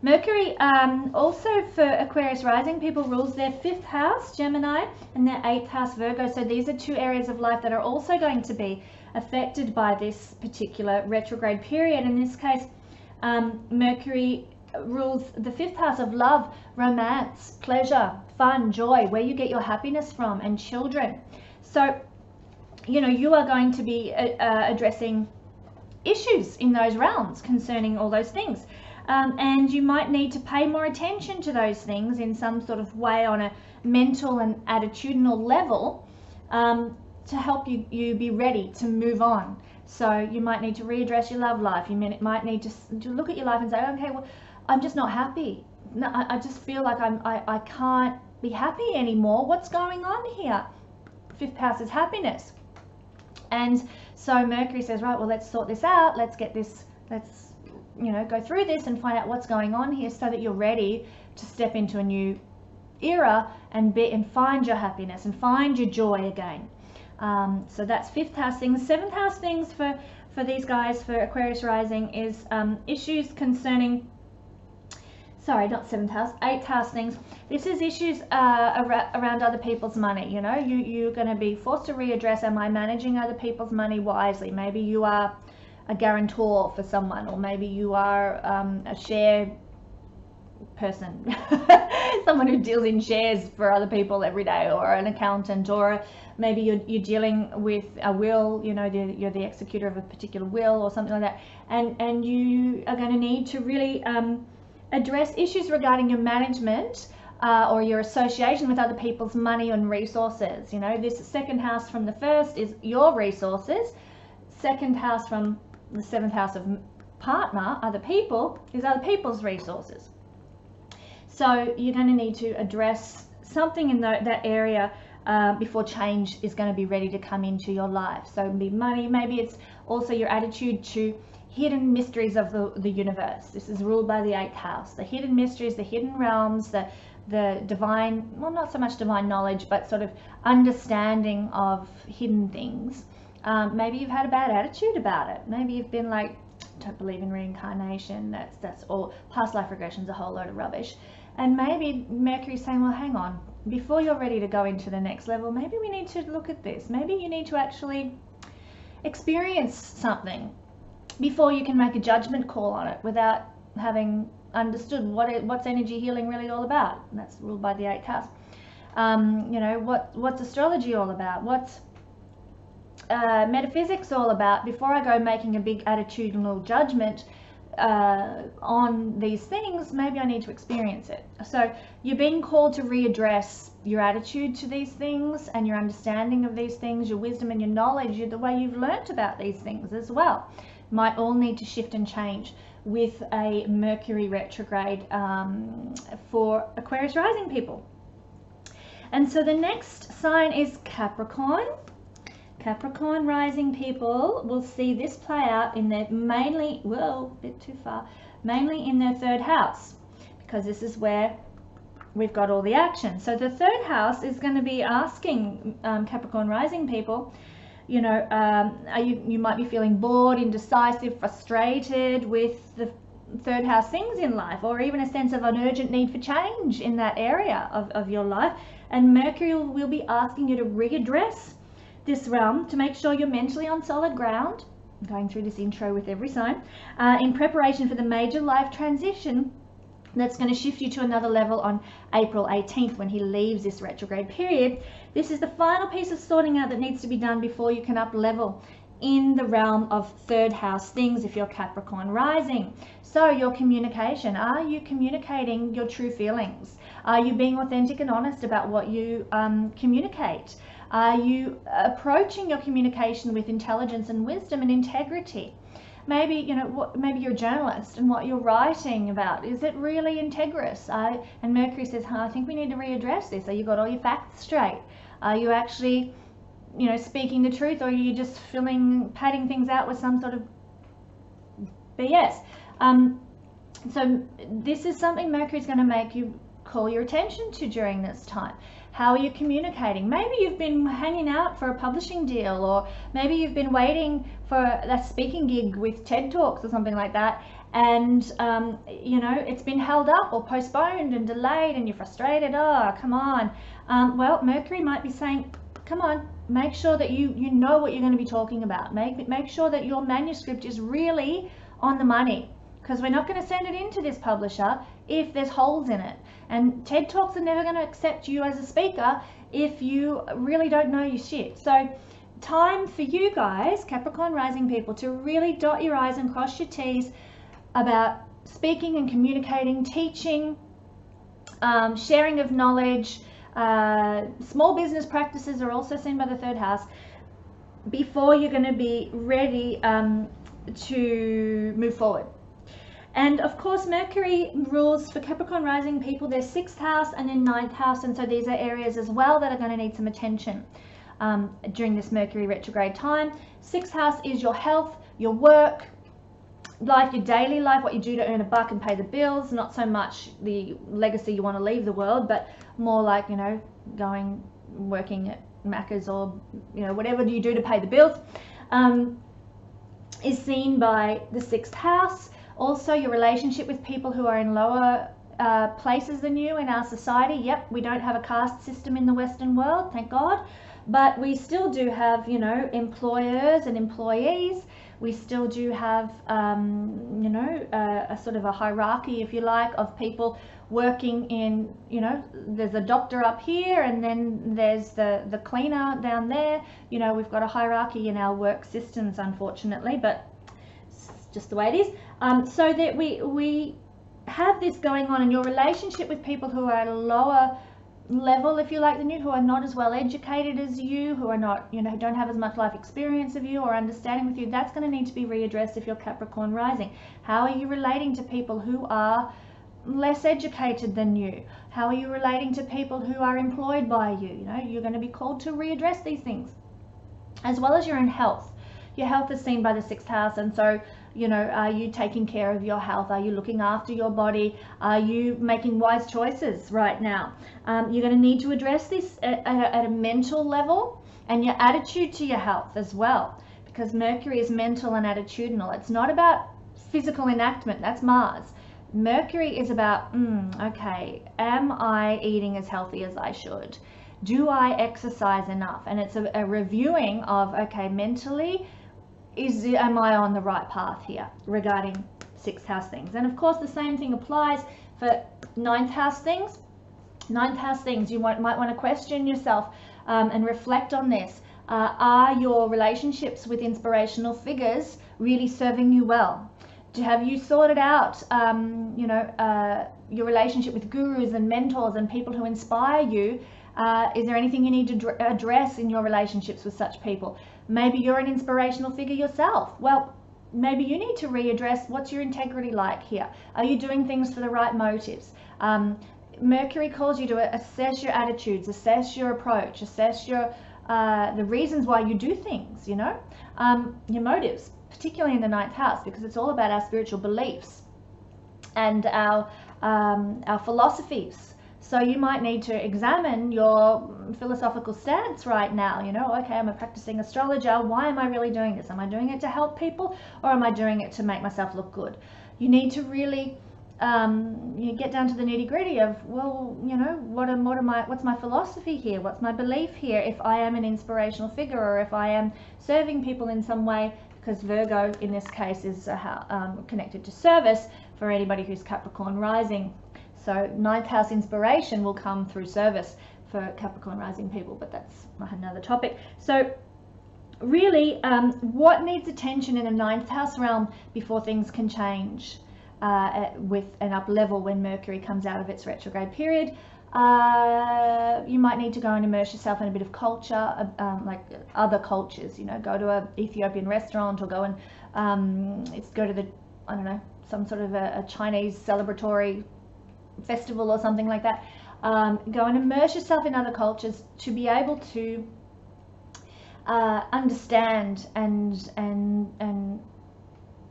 Mercury also for Aquarius rising people rules their 5th house, Gemini, and their 8th house, Virgo. So these are 2 areas of life that are also going to be affected by this particular retrograde period. In this case, Mercury rules the 5th house of love, romance, pleasure, fun, joy, where you get your happiness from, and children. So, you know, you are going to be addressing issues in those realms concerning all those things. And you might need to pay more attention to those things in some sort of way on a mental and attitudinal level, to help you be ready to move on. So you might need to readdress your love life. You might need to look at your life and say, okay, well, I'm just not happy. No, I just feel like I can't be happy anymore. What's going on here? 5th house is happiness. And so Mercury says, right, well, let's sort this out. Let's you know, go through this and find out what's going on here, so that you're ready to step into a new era and find your happiness and find your joy again. So that's 5th house things. 7th house things for these guys, for Aquarius rising, is issues concerning, sorry, not 7th house, 8th house things. This is issues around other people's money. You know, you're going to be forced to readdress, am I managing other people's money wisely? Maybe you are a guarantor for someone, or maybe you are a share person, someone who deals in shares for other people every day, or an accountant, or maybe you're dealing with a will, you know, you're the executor of a particular will or something like that, and you are going to need to really address issues regarding your management or your association with other people's money and resources. You know, this 2nd house from the 1st is your resources. 2nd house from the 7th house of partner, other people, is other people's resources. So you're going to need to address something in that area before change is going to be ready to come into your life. So it'll be money, maybe it's also your attitude to hidden mysteries of the universe. This is ruled by the 8th house. The hidden mysteries, the hidden realms, the divine, well, not so much divine knowledge, but sort of understanding of hidden things. Maybe you've had a bad attitude about it. Maybe you've been like, don't believe in reincarnation, that's all, past life regression's a whole load of rubbish. And maybe Mercury's saying, well, hang on, before you're ready to go into the next level, maybe we need to look at this. Maybe you need to actually experience something before you can make a judgment call on it without having understood what's energy healing really all about. And that's ruled by the 8th house. You know, what's astrology all about? What's metaphysics all about? Before I go making a big attitudinal judgment on these things, maybe I need to experience it. So you're being called to readdress your attitude to these things and your understanding of these things, your wisdom and your knowledge, the way you've learnt about these things as well. Might all need to shift and change with a Mercury retrograde for Aquarius rising people. And so the next sign is Capricorn. Capricorn rising people will see this play out in their mainly in their 3rd house, because this is where we've got all the action. So the 3rd house is going to be asking Capricorn rising people, you know, you might be feeling bored, indecisive, frustrated with the 3rd house things in life, or even a sense of an urgent need for change in that area of your life. And Mercury will be asking you to readdress this realm to make sure you're mentally on solid ground. I'm going through this intro with every sign, in preparation for the major life transition that's going to shift you to another level on April 18th when he leaves this retrograde period. This is the final piece of sorting out that needs to be done before you can up level in the realm of 3rd house things if you're Capricorn rising. So your communication, are you communicating your true feelings? Are you being authentic and honest about what you communicate? Are you approaching your communication with intelligence and wisdom and integrity? Maybe, you know, maybe you're a journalist and what you're writing about, is it really integrous? And Mercury says, I think we need to readdress this. Are you got all your facts straight? Are you actually, you know, speaking the truth, or are you just padding things out with some sort of BS? So this is something Mercury's going to make you call your attention to during this time. How are you communicating? Maybe you've been hanging out for a publishing deal, or maybe you've been waiting for a speaking gig with TED Talks or something like that, and you know, it's been held up or postponed and delayed, and you're frustrated. Oh, come on. Well, Mercury might be saying, come on, make sure that you know what you're going to be talking about. Make sure that your manuscript is really on the money, because we're not going to send it into this publisher if there's holes in it. And TED Talks are never going to accept you as a speaker if you really don't know your shit. So time for you guys, Capricorn rising people, to really dot your I's and cross your T's about speaking and communicating, teaching, sharing of knowledge. Small business practices are also seen by the third house before you're going to be ready to move forward. And of course, Mercury rules for Capricorn rising people their 6th house and then 9th house, and so these are areas as well that are going to need some attention during this Mercury retrograde time. 6th house is your health, your work life, your daily life, what you do to earn a buck and pay the bills. Not so much the legacy you want to leave the world, but more like, you know, working at Macca's, or, you know, whatever you do to pay the bills, is seen by the 6th house. Also, your relationship with people who are in lower places than you in our society. Yep, we don't have a caste system in the Western world, thank God, but we still do have, you know, employers and employees. We still do have, you know, a sort of a hierarchy, if you like, of people working in, you know, there's a doctor up here, and then there's the cleaner down there. You know, we've got a hierarchy in our work systems, unfortunately, but it's just the way it is. So that we have this going on, and your relationship with people who are at a lower level, if you like, than you, who are not as well educated as you, who are not, you know, don't have as much life experience of you or understanding with you, that's going to need to be readdressed if you're Capricorn rising. How are you relating to people who are less educated than you? How are you relating to people who are employed by you? You know, you're going to be called to readdress these things, as well as your own health. Your health is seen by the 6th house, and so, you know, are you taking care of your health? Are you looking after your body? Are you making wise choices right now? You're going to need to address this at a mental level, and your attitude to your health as well, because Mercury is mental and attitudinal. It's not about physical enactment, that's Mars. Mercury is about, okay, am I eating as healthy as I should? Do I exercise enough? And it's a reviewing of, okay, mentally, am I on the right path here regarding 6th house things? And of course, the same thing applies for 9th house things. 9th house things, you might want to question yourself and reflect on this. Are your relationships with inspirational figures really serving you well? Have you sorted out, you know, your relationship with gurus and mentors and people who inspire you? Is there anything you need to address in your relationships with such people? Maybe you're an inspirational figure yourself. Well, maybe you need to readdress, what's your integrity like here? Are you doing things for the right motives? Mercury calls you to assess your attitudes, assess your approach, assess your the reasons why you do things, you know, your motives, particularly in the 9th house, because it's all about our spiritual beliefs and our philosophies. So you might need to examine your philosophical stance right now. You know, okay, I'm a practicing astrologer. Why am I really doing this? Am I doing it to help people, or am I doing it to make myself look good? You need to really you get down to the nitty gritty of, well, you know, what's my philosophy here? What's my belief here? If I am an inspirational figure, or if I am serving people in some way, because Virgo in this case is connected to service for anybody who's Capricorn rising. So 9th house inspiration will come through service for Capricorn rising people, but that's another topic. So really, what needs attention in the 9th house realm before things can change with an up level when Mercury comes out of its retrograde period? You might need to go and immerse yourself in a bit of culture, like other cultures, you know, go to an Ethiopian restaurant, or go and go to the, I don't know, some sort of a Chinese celebratory festival or something like that. Go and immerse yourself in other cultures to be able to understand and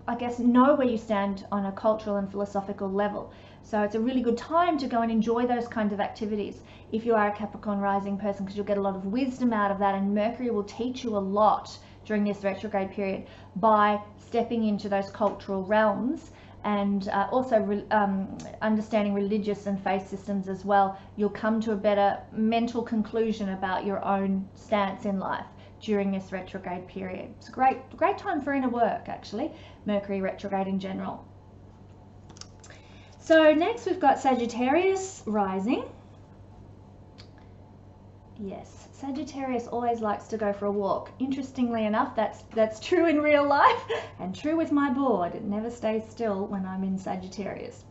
I guess know where you stand on a cultural and philosophical level. So it's a really good time to go and enjoy those kinds of activities if you are a Capricorn rising person, because you'll get a lot of wisdom out of that, and Mercury will teach you a lot during this retrograde period by stepping into those cultural realms, and also understanding religious and faith systems as well. You'll come to a better mental conclusion about your own stance in life during this retrograde period. It's a great time for inner work, actually, Mercury retrograde in general. So next we've got Sagittarius rising. Yes, Sagittarius always likes to go for a walk. Interestingly enough, that's true in real life and true with my board. It never stays still when I'm in Sagittarius.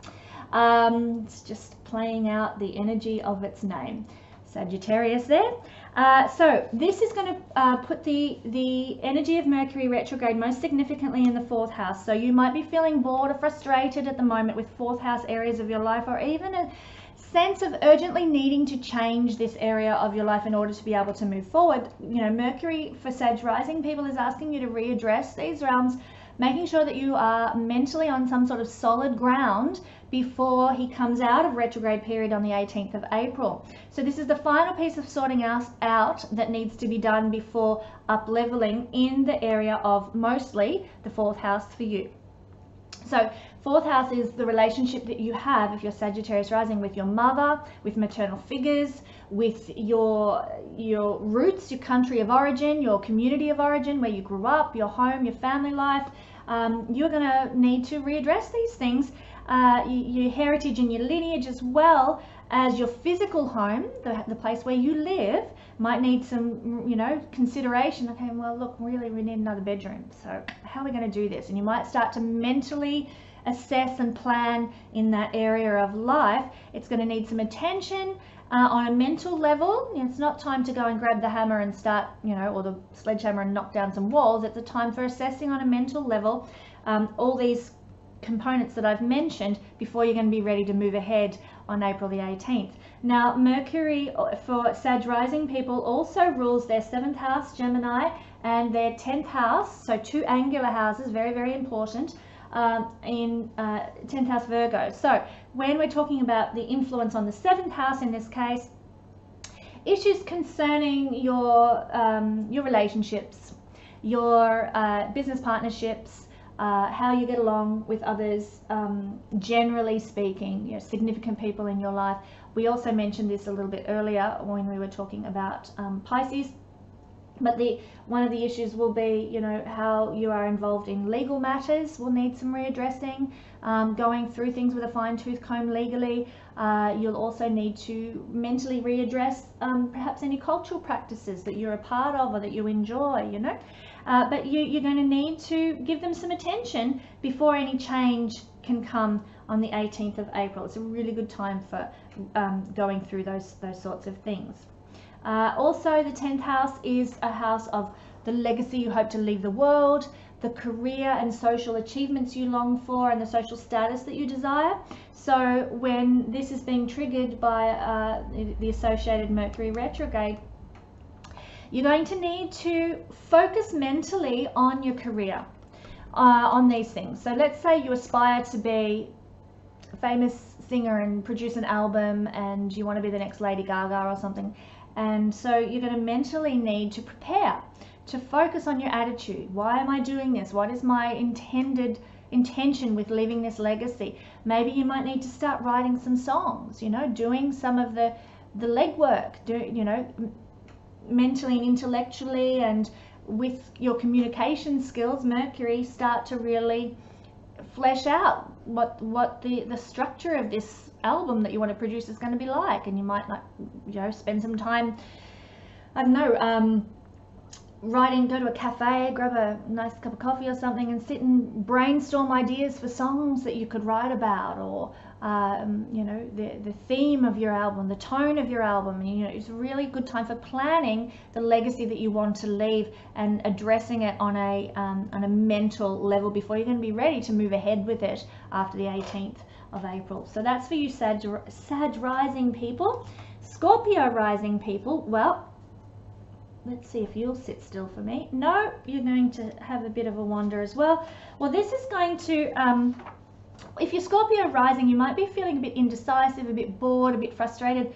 It's just playing out the energy of its name. Sagittarius there. So this is going to put the energy of Mercury retrograde most significantly in the 4th house. So you might be feeling bored or frustrated at the moment with 4th house areas of your life, or even a sense of urgently needing to change this area of your life in order to be able to move forward. You know, Mercury for Sag rising people is asking you to readdress these realms, making sure that you are mentally on some sort of solid ground before he comes out of retrograde period on the 18th of April. So this is the final piece of sorting out that needs to be done before up-leveling in the area of mostly the 4th house for you. So 4th house is the relationship that you have, if you're Sagittarius rising, with your mother, with maternal figures, with your roots, your country of origin, your community of origin, where you grew up, your home, your family life. You're going to need to readdress these things, your heritage and your lineage, as well as your physical home, the place where you live, might need some, you know, consideration. Okay, well, look, really, we need another bedroom. So how are we going to do this? And you might start to mentally assess and plan in that area of life. It's going to need some attention on a mental level. You know, it's not time to go and grab the hammer and start, you know, or the sledgehammer and knock down some walls. It's a time for assessing on a mental level all these components that I've mentioned before you're going to be ready to move ahead on April the 18th. Now, Mercury for Sag rising people also rules their 7th house, Gemini, and their 10th house, so 2 angular houses, very, very important, in 10th house Virgo. So when we're talking about the influence on the 7th house in this case, issues concerning your relationships, your business partnerships, how you get along with others, generally speaking, you know, significant people in your life. We also mentioned this a little bit earlier when we were talking about Pisces. But one of the issues will be, you know, how you are involved in legal matters will need some readdressing, going through things with a fine-tooth comb legally. You'll also need to mentally readdress perhaps any cultural practices that you're a part of or that you enjoy, you know. But you're going to need to give them some attention before any change can come on the 18th of April. It's a really good time for going through those sorts of things. Also, the 10th house is a house of the legacy you hope to leave the world, the career and social achievements you long for, and the social status that you desire. So when this is being triggered by the associated Mercury retrograde, you're going to need to focus mentally on your career, on these things. So let's say you aspire to be a famous singer and produce an album, and you want to be the next Lady Gaga or something. And so you're going to mentally need to prepare to focus on your attitude. Why am I doing this? What is my intention with leaving this legacy? Maybe you might need to start writing some songs, you know, doing some of the legwork, you know, mentally and intellectually, and with your communication skills, Mercury, start to really flesh out what the structure of this album that you want to produce is going to be like. And you might, like, you know, spend some time, I don't know, go to a cafe, grab a nice cup of coffee or something and sit and brainstorm ideas for songs that you could write about, or you know, the theme of your album, the tone of your album. You know, it's a really good time for planning the legacy that you want to leave and addressing it on a mental level before you're going to be ready to move ahead with it after the 18th of April. So that's for you Sag rising people. Scorpio rising people, well, let's see if you'll sit still for me. No, you're going to have a bit of a wander as well. Well, this is going to, if you're Scorpio rising, you might be feeling a bit indecisive, a bit bored, a bit frustrated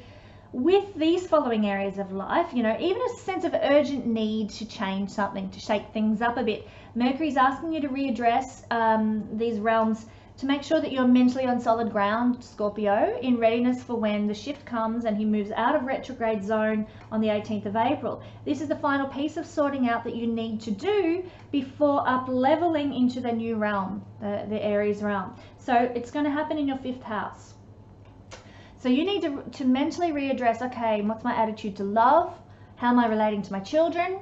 with these following areas of life. You know, even a sense of urgent need to change something, to shake things up a bit. Mercury's asking you to readdress these realms to make sure that you're mentally on solid ground, Scorpio, in readiness for when the shift comes and he moves out of retrograde zone on the 18th of April. This is the final piece of sorting out that you need to do before up-leveling into the new realm, the Aries realm. So it's going to happen in your 5th house. So you need to mentally readdress, okay, what's my attitude to love? How am I relating to my children?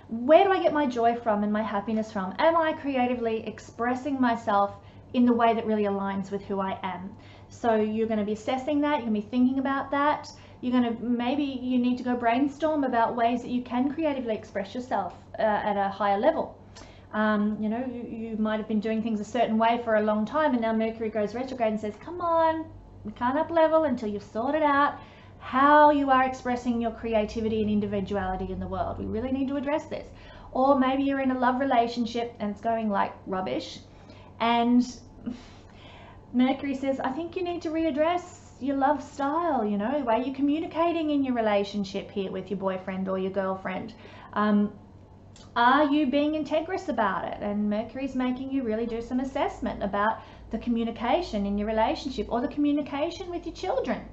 Where do I get my joy from and my happiness from? Am I creatively expressing myself in the way that really aligns with who I am? So you're going to be assessing that, you're going to be thinking about that. You're going to, maybe you need to go brainstorm about ways that you can creatively express yourself at a higher level. You know, you might have been doing things a certain way for a long time, and now Mercury goes retrograde and says, come on, we can't up level until you've sorted out how you are expressing your creativity and individuality in the world. We really need to address this. Or maybe you're in a love relationship and it's going like rubbish, and Mercury says, I think you need to readdress your love style, you know, the way you're communicating in your relationship here with your boyfriend or your girlfriend. Are you being integrous about it? And Mercury's making you really do some assessment about the communication in your relationship or the communication with your children.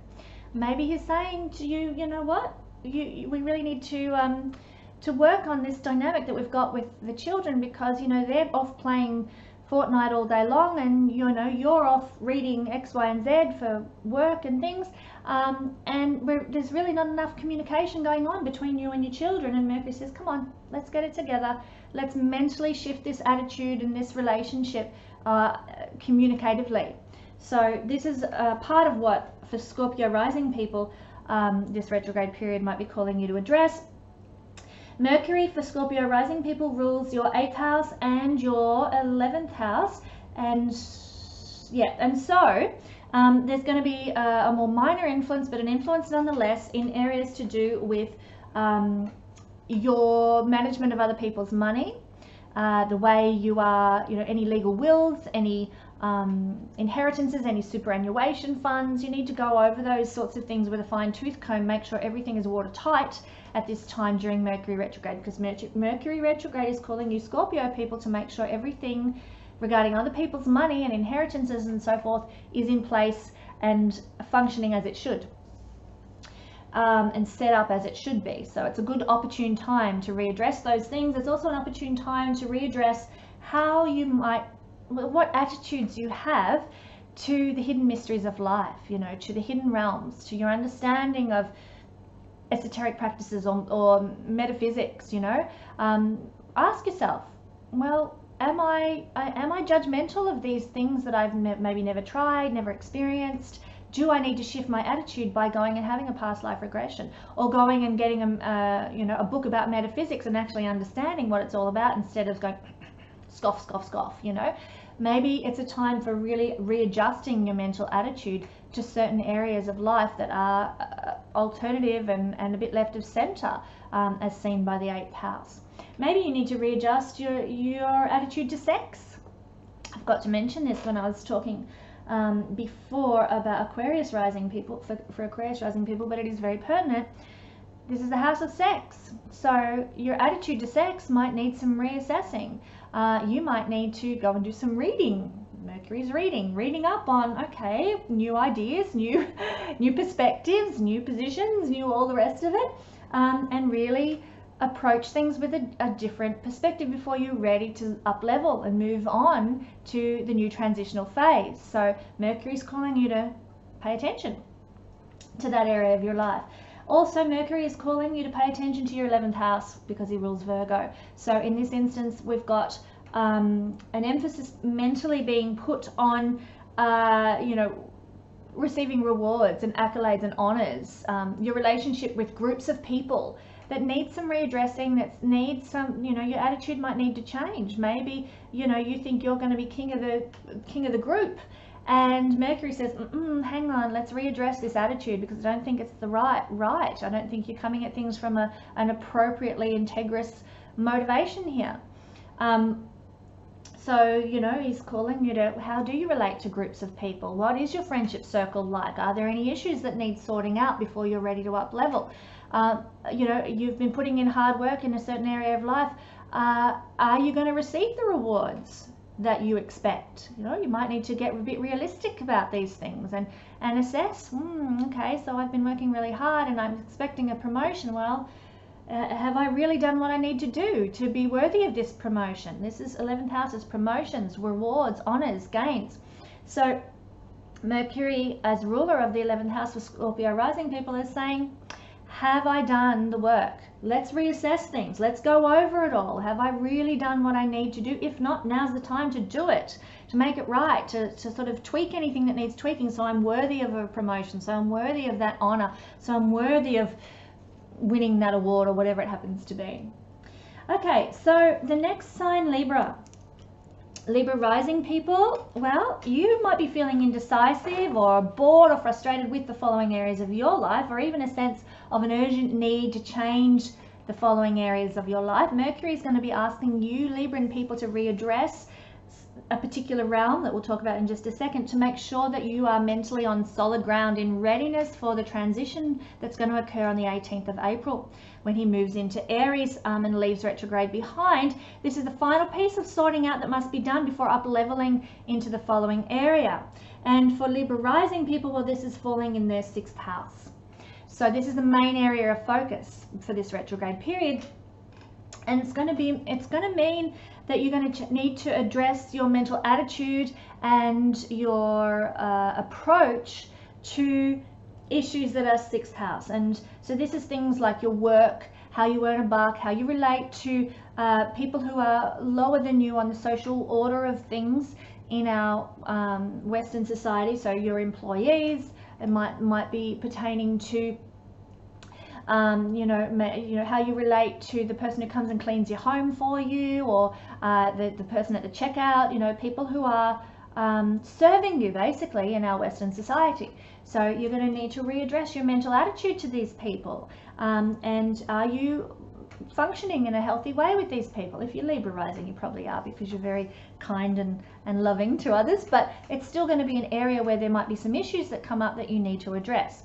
Maybe he's saying to you, you know what, we really need to work on this dynamic that we've got with the children, because, you know, they're off playing Fortnite all day long, and you know you're off reading X, Y, and Z for work and things, and there's really not enough communication going on between you and your children. And Mercury says, come on, let's get it together. Let's mentally shift this attitude and this relationship communicatively. So this is part of what, for Scorpio rising people, this retrograde period might be calling you to address. Mercury for Scorpio rising people rules your 8th house and your 11th house, and yeah, and so there's going to be a more minor influence, but an influence nonetheless, in areas to do with your management of other people's money, the way you are, you know, any legal wills, any inheritances, any superannuation funds. You need to go over those sorts of things with a fine-tooth comb. Make sure everything is watertight at this time during Mercury retrograde, because Mercury retrograde is calling you Scorpio people to make sure everything regarding other people's money and inheritances and so forth is in place and functioning as it should, and set up as it should be. So it's a good opportune time to readdress those things. It's also an opportune time to readdress how you might, what attitudes you have to the hidden mysteries of life, you know, to the hidden realms, to your understanding of esoteric practices or metaphysics. You know, ask yourself, well, am I judgmental of these things that I've maybe never tried, never experienced? Do I need to shift my attitude by going and having a past life regression, or going and getting a book about metaphysics and actually understanding what it's all about, instead of going scoff, scoff, scoff? You know, maybe it's a time for really readjusting your mental attitude to certain areas of life that are alternative and a bit left of center, as seen by the 8th house. Maybe you need to readjust your attitude to sex. I've got to mention this when I was talking before about Aquarius rising people, for Aquarius rising people, but it is very pertinent. This is the house of sex, so your attitude to sex might need some reassessing. You might need to go and do some reading. Mercury's reading up on, okay, new ideas, new perspectives, new positions, new all the rest of it, and really approach things with a different perspective before you're ready to up level and move on to the new transitional phase. So Mercury's calling you to pay attention to that area of your life. Also, Mercury is calling you to pay attention to your 11th house because he rules Virgo. So in this instance, we've got an emphasis mentally being put on, receiving rewards and accolades and honors, your relationship with groups of people that needs some readdressing, that needs some, your attitude might need to change. Maybe, you think you're going to be king of the group, and Mercury says, hang on, let's readdress this attitude because I don't think it's the right. I don't think you're coming at things from an appropriately integrous motivation here. So, he's calling you to, how do you relate to groups of people? What is your friendship circle like? Are there any issues that need sorting out before you're ready to up level? You've been putting in hard work in a certain area of life. Are you going to receive the rewards that you expect? You might need to get a bit realistic about these things and assess, okay, so I've been working really hard and I'm expecting a promotion. Well, have I really done what I need to do to be worthy of this promotion? This is 11th house, is promotions, rewards, honors, gains. So Mercury, as ruler of the 11th house for Scorpio rising people, is saying, have I done the work? Let's reassess things. Let's go over it all. Have I really done what I need to do? If not, now's the time to do it, to make it right, to sort of tweak anything that needs tweaking so I'm worthy of a promotion, so I'm worthy of that honor, so I'm worthy of winning that award or whatever it happens to be. Okay, so the next sign, Libra. Libra rising people, well, you might be feeling indecisive or bored or frustrated with the following areas of your life, or even a sense of an urgent need to change the following areas of your life. Mercury is going to be asking you, Libran people, to readdress a particular realm that we'll talk about in just a second, to make sure that you are mentally on solid ground in readiness for the transition that's going to occur on the 18th of April when he moves into Aries and leaves retrograde behind. This is the final piece of sorting out that must be done before up leveling into the following area. And for Libra rising people, well, this is falling in their 6th house. So this is the main area of focus for this retrograde period. And it's going to mean that you're going to need to address your mental attitude and your approach to issues that are 6th house. And so this is things like your work, how you earn a buck, how you relate to people who are lower than you on the social order of things in our Western society. So your employees, it might be pertaining to how you relate to the person who comes and cleans your home for you, or the person at the checkout, people who are serving you basically in our Western society. So you're going to need to readdress your mental attitude to these people. And are you functioning in a healthy way with these people? If you're Libra rising, you probably are, because you're very kind and loving to others, but it's still going to be an area where there might be some issues that come up that you need to address.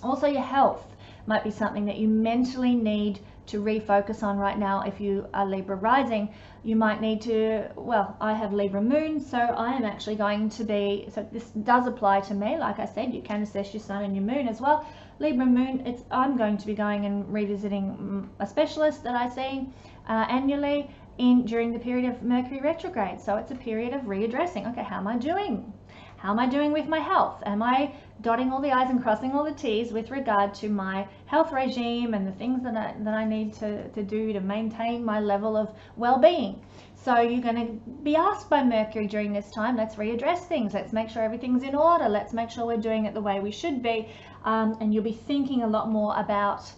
Also, your health might be something that you mentally need to refocus on right now. If you are Libra rising, you might need to, well, I have Libra Moon, so I am actually going to be, so this does apply to me. Like I said, you can assess your sun and your moon as well. Libra Moon, I'm going to be going and revisiting a specialist that I see annually during the period of Mercury retrograde. So it's a period of readdressing. Okay, how am I doing? How am I doing with my health? Am I dotting all the I's and crossing all the T's with regard to my health regime and the things that I need to do to maintain my level of well-being? So you're going to be asked by Mercury during this time, let's readdress things. Let's make sure everything's in order. Let's make sure we're doing it the way we should be. And you'll be thinking a lot more about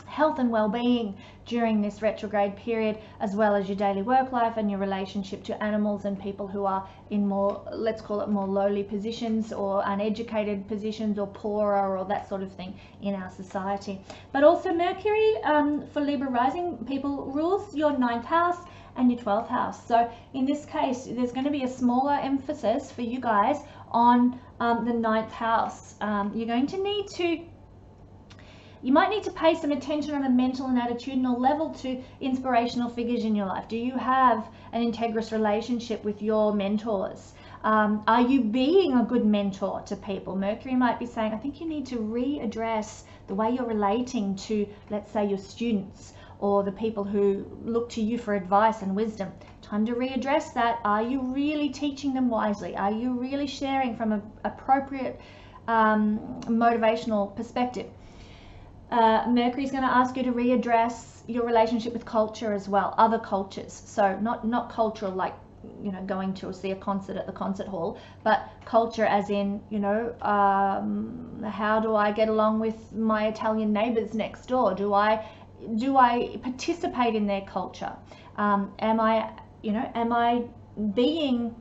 health and well-being during this retrograde period, as well as your daily work life and your relationship to animals and people who are in more, let's call it more lowly positions or uneducated positions or poorer or that sort of thing in our society. But also Mercury for Libra rising people rules your 9th house and your 12th house. So in this case, there's going to be a smaller emphasis for you guys on the 9th house. You're going to need to You might need to pay some attention on a mental and attitudinal level to inspirational figures in your life. Do you have an integrous relationship with your mentors? Are you being a good mentor to people? Mercury might be saying, I think you need to readdress the way you're relating to, let's say, your students or the people who look to you for advice and wisdom. Time to readdress that. Are you really teaching them wisely? Are you really sharing from an appropriate motivational perspective? Mercury's going to ask you to readdress your relationship with culture as well, other cultures. So not cultural like, you know, going to see a concert at the concert hall, but culture as in, you know, how do I get along with my Italian neighbors next door? Do I participate in their culture? Am I being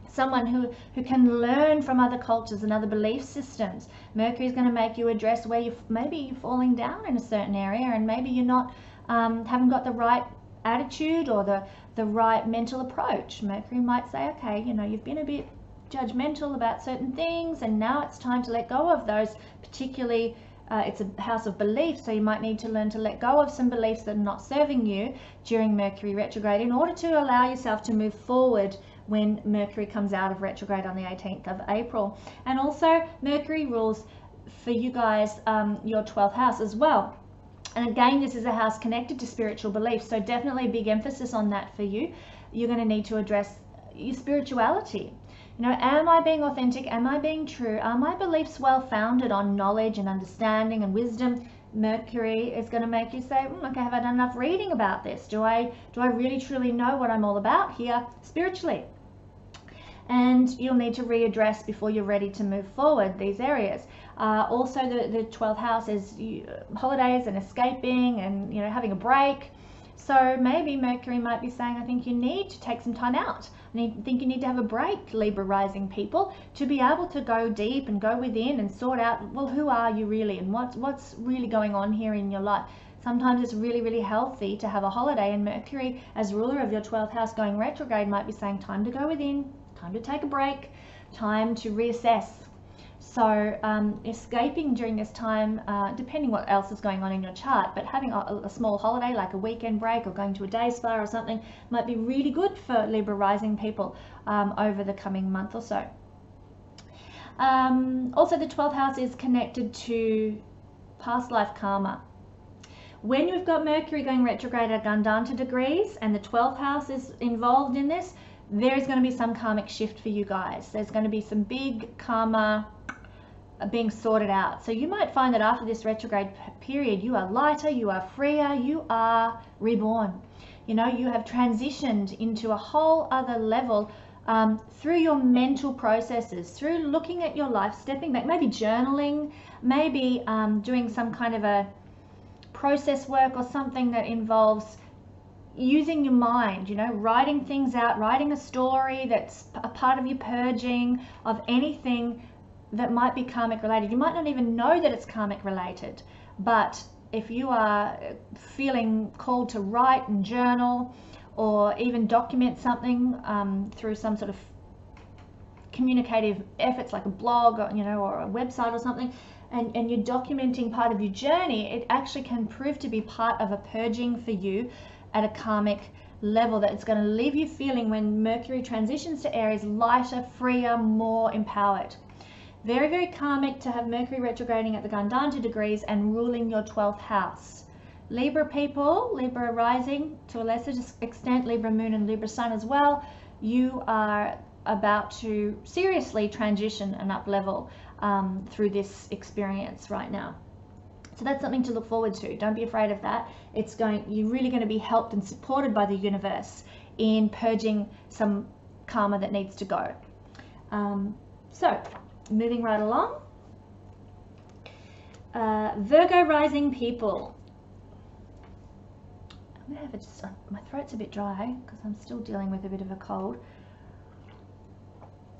someone who can learn from other cultures and other belief systems? Mercury is going to make you address where maybe you're falling down in a certain area, and maybe you're not haven't got the right attitude or the right mental approach. Mercury might say, okay, you know, you've been a bit judgmental about certain things, and now it's time to let go of those. Particularly, it's a house of belief, so you might need to learn to let go of some beliefs that are not serving you during Mercury retrograde in order to allow yourself to move forward when Mercury comes out of retrograde on the 18th of April. And also Mercury rules for you guys your 12th house as well. And again, this is a house connected to spiritual beliefs, so definitely a big emphasis on that for you. You're going to need to address your spirituality. You know, am I being authentic? Am I being true? Are my beliefs well founded on knowledge and understanding and wisdom? Mercury is going to make you say, okay, have I done enough reading about this? Do I really truly know what I'm all about here spiritually? And you'll need to readdress before you're ready to move forward these areas. Also, the 12th house is holidays and escaping and, you know, having a break. So maybe Mercury might be saying, I think you need to take some time out. I think you need to have a break, Libra rising people, to be able to go deep and go within and sort out, well, who are you really, and what's really going on here in your life. Sometimes it's really, really healthy to have a holiday, and Mercury, as ruler of your 12th house going retrograde, might be saying time to go within, time to take a break, time to reassess. So escaping during this time, depending what else is going on in your chart, but having a small holiday like a weekend break or going to a day spa or something might be really good for Libra rising people over the coming month or so. Also, the 12th house is connected to past life karma. When you've got Mercury going retrograde at Gandanta degrees and the 12th house is involved in this, there is going to be some karmic shift for you guys. There's going to be some big karma being sorted out. So you might find that after this retrograde period, you are lighter, you are freer, you are reborn. You know, you have transitioned into a whole other level through your mental processes, through looking at your life, stepping back, maybe journaling, maybe doing some kind of a process work or something that involves using your mind, you know, writing things out, writing a story that's a part of your purging of anything that might be karmic related. You might not even know that it's karmic related, but if you are feeling called to write and journal or even document something through some sort of communicative efforts like a blog or, you know, or a website or something, and you're documenting part of your journey, it actually can prove to be part of a purging for you at a karmic level that it's going to leave you feeling, when Mercury transitions to Aries, lighter, freer, more empowered. Very, very karmic to have Mercury retrograding at the Gandanta degrees and ruling your 12th house. Libra people, Libra rising, to a lesser extent Libra Moon and Libra Sun as well, you are about to seriously transition and up level through this experience right now. So that's something to look forward to. Don't be afraid of that. You're really going to be helped and supported by the universe in purging some karma that needs to go. So moving right along. Virgo rising people. I'm gonna have my throat's a bit dry because I'm still dealing with a bit of a cold.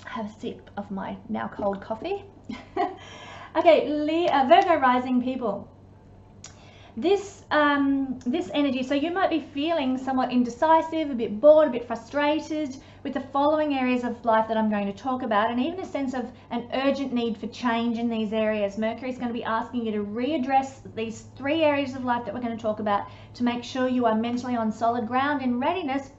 Have a sip of my now cold coffee. Okay, Virgo rising people. This energy, so you might be feeling somewhat indecisive, a bit bored, a bit frustrated with the following areas of life that I'm going to talk about, and even a sense of an urgent need for change in these areas. Mercury is going to be asking you to readdress these 3 areas of life that we're going to talk about to make sure you are mentally on solid ground in readiness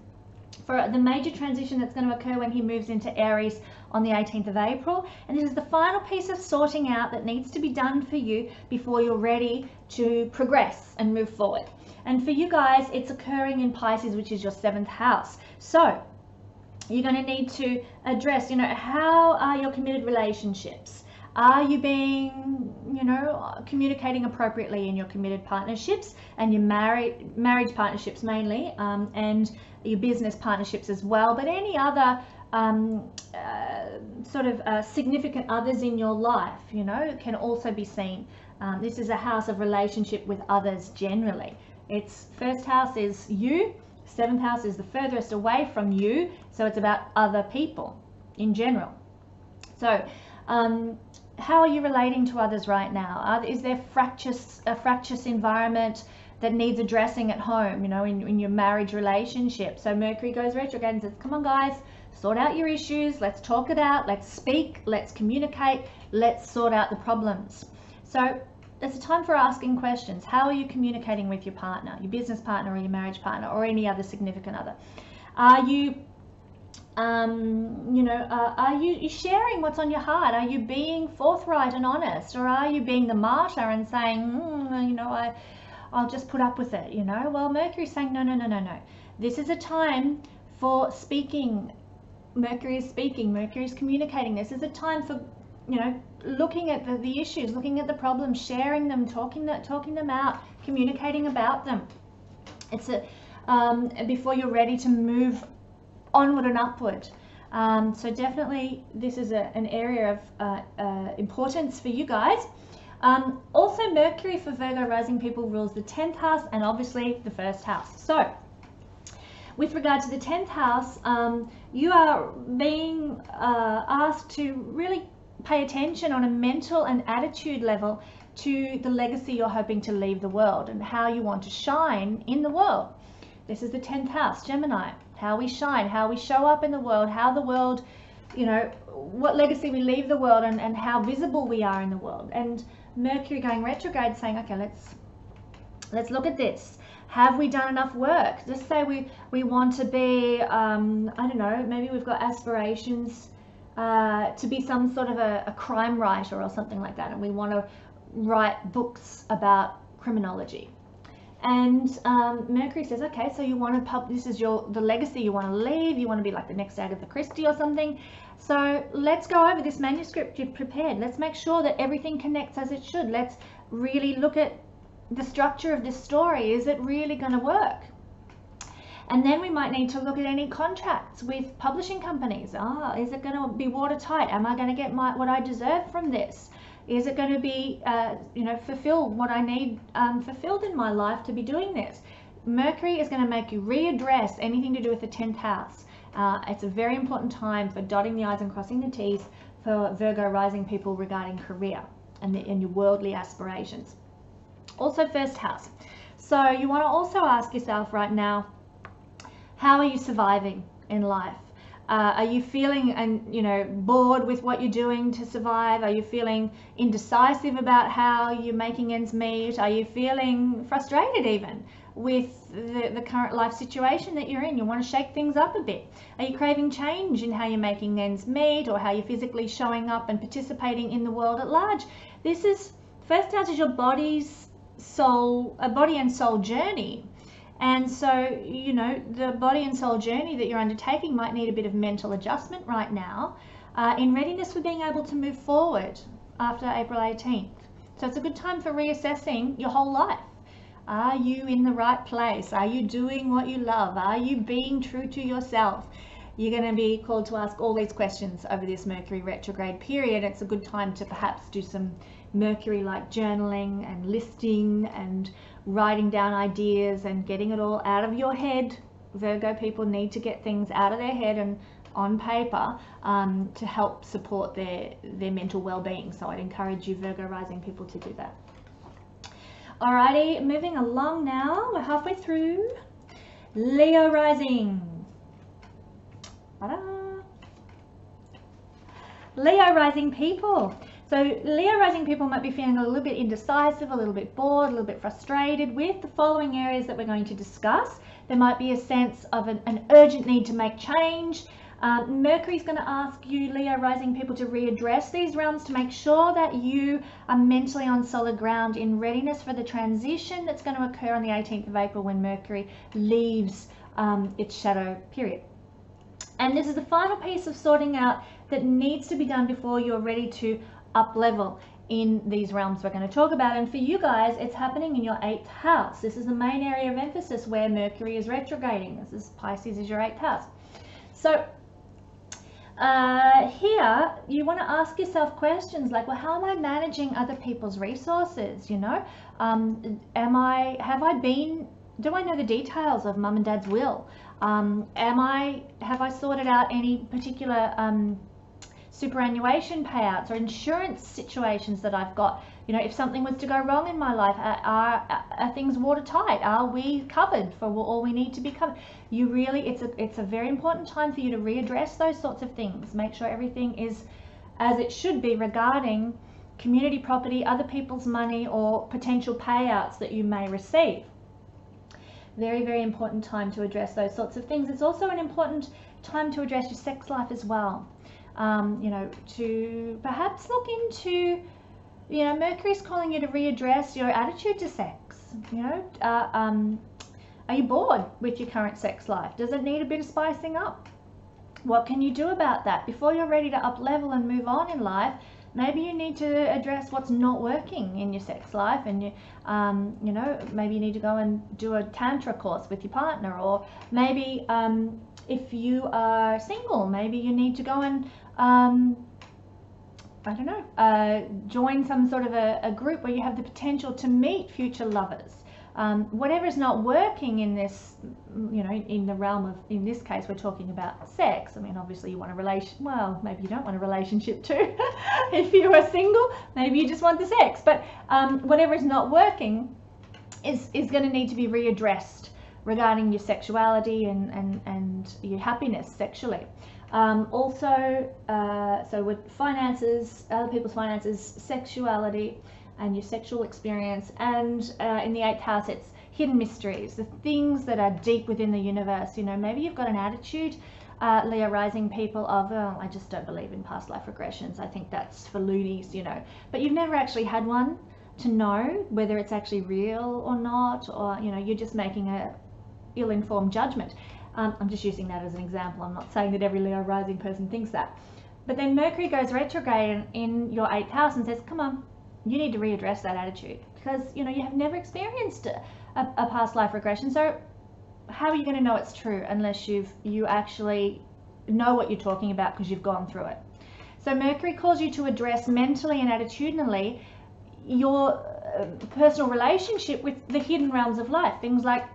for the major transition that's going to occur when he moves into Aries on the 18th of April. And this is the final piece of sorting out that needs to be done for you before you're ready to progress and move forward. And for you guys, it's occurring in Pisces, which is your 7th house. So you're going to need to address, you know, how are your committed relationships? Are you being, communicating appropriately in your committed partnerships and your marriage partnerships mainly, and your business partnerships as well, but any other significant others in your life, can also be seen. This is a house of relationship with others generally. Its first house is you, seventh house is the furthest away from you, so it's about other people in general. So how are you relating to others right now? Is there a fractious environment that needs addressing at home, in your marriage relationship? So Mercury goes retrograde and says, come on guys, sort out your issues, let's talk it out, let's speak, let's communicate, let's sort out the problems. So it's a time for asking questions. How are you communicating with your partner, your business partner or your marriage partner or any other significant other? Are you are you sharing what's on your heart? Are you being forthright and honest, or are you being the martyr and saying, I'll just put up with it, Well, Mercury's saying, no. This is a time for speaking. Mercury is speaking. Mercury is communicating. This is a time for, looking at the issues, looking at the problems, sharing them, talking them out, communicating about them. It's before you're ready to move onward and upward. So definitely this is an area of importance for you guys. Also Mercury for Virgo rising people rules the 10th house and obviously the first house. So with regard to the 10th house, you are being asked to really pay attention on a mental and attitude level to the legacy you're hoping to leave the world and how you want to shine in the world. This is the 10th house, Gemini. How we shine, how we show up in the world, how the world, what legacy we leave the world, and how visible we are in the world. And Mercury going retrograde saying, okay, let's look at this. Have we done enough work? Let's say we want to be, I don't know, maybe we've got aspirations to be some sort of a crime writer or something like that, and we want to write books about criminology. And Mercury says, okay, so you want to this is the legacy you want to leave. You want to be like the next Agatha Christie or something. So let's go over this manuscript you've prepared. Let's make sure that everything connects as it should. Let's really look at the structure of this story. Is it really going to work? And then we might need to look at any contracts with publishing companies. Is it going to be watertight? Am I going to get what I deserve from this? Is it going to be, fulfill what I need fulfilled in my life to be doing this? Mercury is going to make you readdress anything to do with the 10th house. It's a very important time for dotting the I's and crossing the T's for Virgo rising people regarding career and your worldly aspirations. Also first house. So you want to also ask yourself right now, how are you surviving in life? Are you feeling bored with what you're doing to survive? Are you feeling indecisive about how you're making ends meet? Are you feeling frustrated even with the current life situation that you're in? You want to shake things up a bit. Are you craving change in how you're making ends meet or how you're physically showing up and participating in the world at large? This is, first house is your body and soul journey. And so, the body and soul journey that you're undertaking might need a bit of mental adjustment right now in readiness for being able to move forward after April 18th. So it's a good time for reassessing your whole life. Are you in the right place? Are you doing what you love? Are you being true to yourself? You're going to be called to ask all these questions over this Mercury retrograde period. It's a good time to perhaps do some Mercury-like journaling and listing and writing down ideas and getting it all out of your head. Virgo people need to get things out of their head and on paper to help support their mental well-being. So I'd encourage you Virgo rising people to do that. Alrighty, moving along now. We're halfway through. Leo rising. Ta-da! Leo rising people. So Leo rising people might be feeling a little bit indecisive, a little bit bored, a little bit frustrated with the following areas that we're going to discuss. There might be a sense of an urgent need to make change. Mercury's going to ask you, Leo rising people, to readdress these realms to make sure that you are mentally on solid ground in readiness for the transition that's going to occur on the 18th of April when Mercury leaves its shadow period. And this is the final piece of sorting out that needs to be done before you're ready to up level in these realms we're going to talk about. And for you guys, it's happening in your 8th house. This is the main area of emphasis where Mercury is retrograding. This is Pisces is your 8th house. So here you want to ask yourself questions like, well, how am I managing other people's resources? You know, do I know the details of mum and dad's will? Have I sorted out any particular superannuation payouts or insurance situations that I've got? You know, if something was to go wrong in my life, are things watertight? Are we covered for all we need to be covered? You really, it's a very important time for you to readdress those sorts of things. Make sure everything is as it should be regarding community property, other people's money, or potential payouts that you may receive. Very, very important time to address those sorts of things. It's also an important time to address your sex life as well. You know, to perhaps look into, you know, Mercury's calling you to readdress your attitude to sex. You know, are you bored with your current sex life? Does it need a bit of spicing up? What can you do about that? Before you're ready to up level and move on in life, maybe you need to address what's not working in your sex life, and you know, maybe you need to go and do a tantra course with your partner, or maybe if you are single, maybe you need to go and I don't know, join some sort of a group where you have the potential to meet future lovers. Whatever is not working in this, you know, in the realm of, in this case, we're talking about sex. I mean, obviously you want a relation, well, maybe you don't want a relationship too. If you are single, maybe you just want the sex. But whatever is not working is going to need to be readdressed regarding your sexuality and your happiness sexually. Also, so with finances, other people's finances, sexuality, and your sexual experience, and in the 8th house, it's hidden mysteries, the things that are deep within the universe. You know, maybe you've got an attitude, Leo rising people, of, oh, I just don't believe in past life regressions. I think that's for loonies, you know, but you've never actually had one to know whether it's actually real or not, or, you know, you're just making a ill-informed judgment. I'm just using that as an example. I'm not saying that every Leo rising person thinks that. But then Mercury goes retrograde in your 8th house and says, come on, you need to readdress that attitude, because, you know, you have never experienced a past life regression. So how are you going to know it's true unless you actually know what you're talking about because you've gone through it? So Mercury calls you to address mentally and attitudinally your personal relationship with the hidden realms of life, things like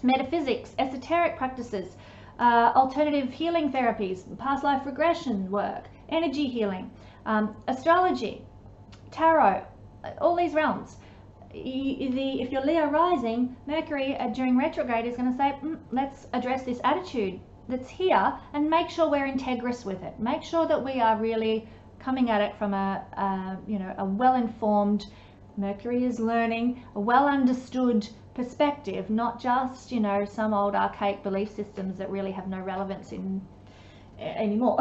metaphysics, esoteric practices, alternative healing therapies, past life regression work, energy healing, astrology, tarot, all these realms. If you're Leo rising, Mercury during retrograde is going to say, let's address this attitude that's here and make sure we're integrous with it. Make sure that we are really coming at it from a well-informed, Mercury is learning, a well-understood perspective, not just, you know, some old archaic belief systems that really have no relevance anymore.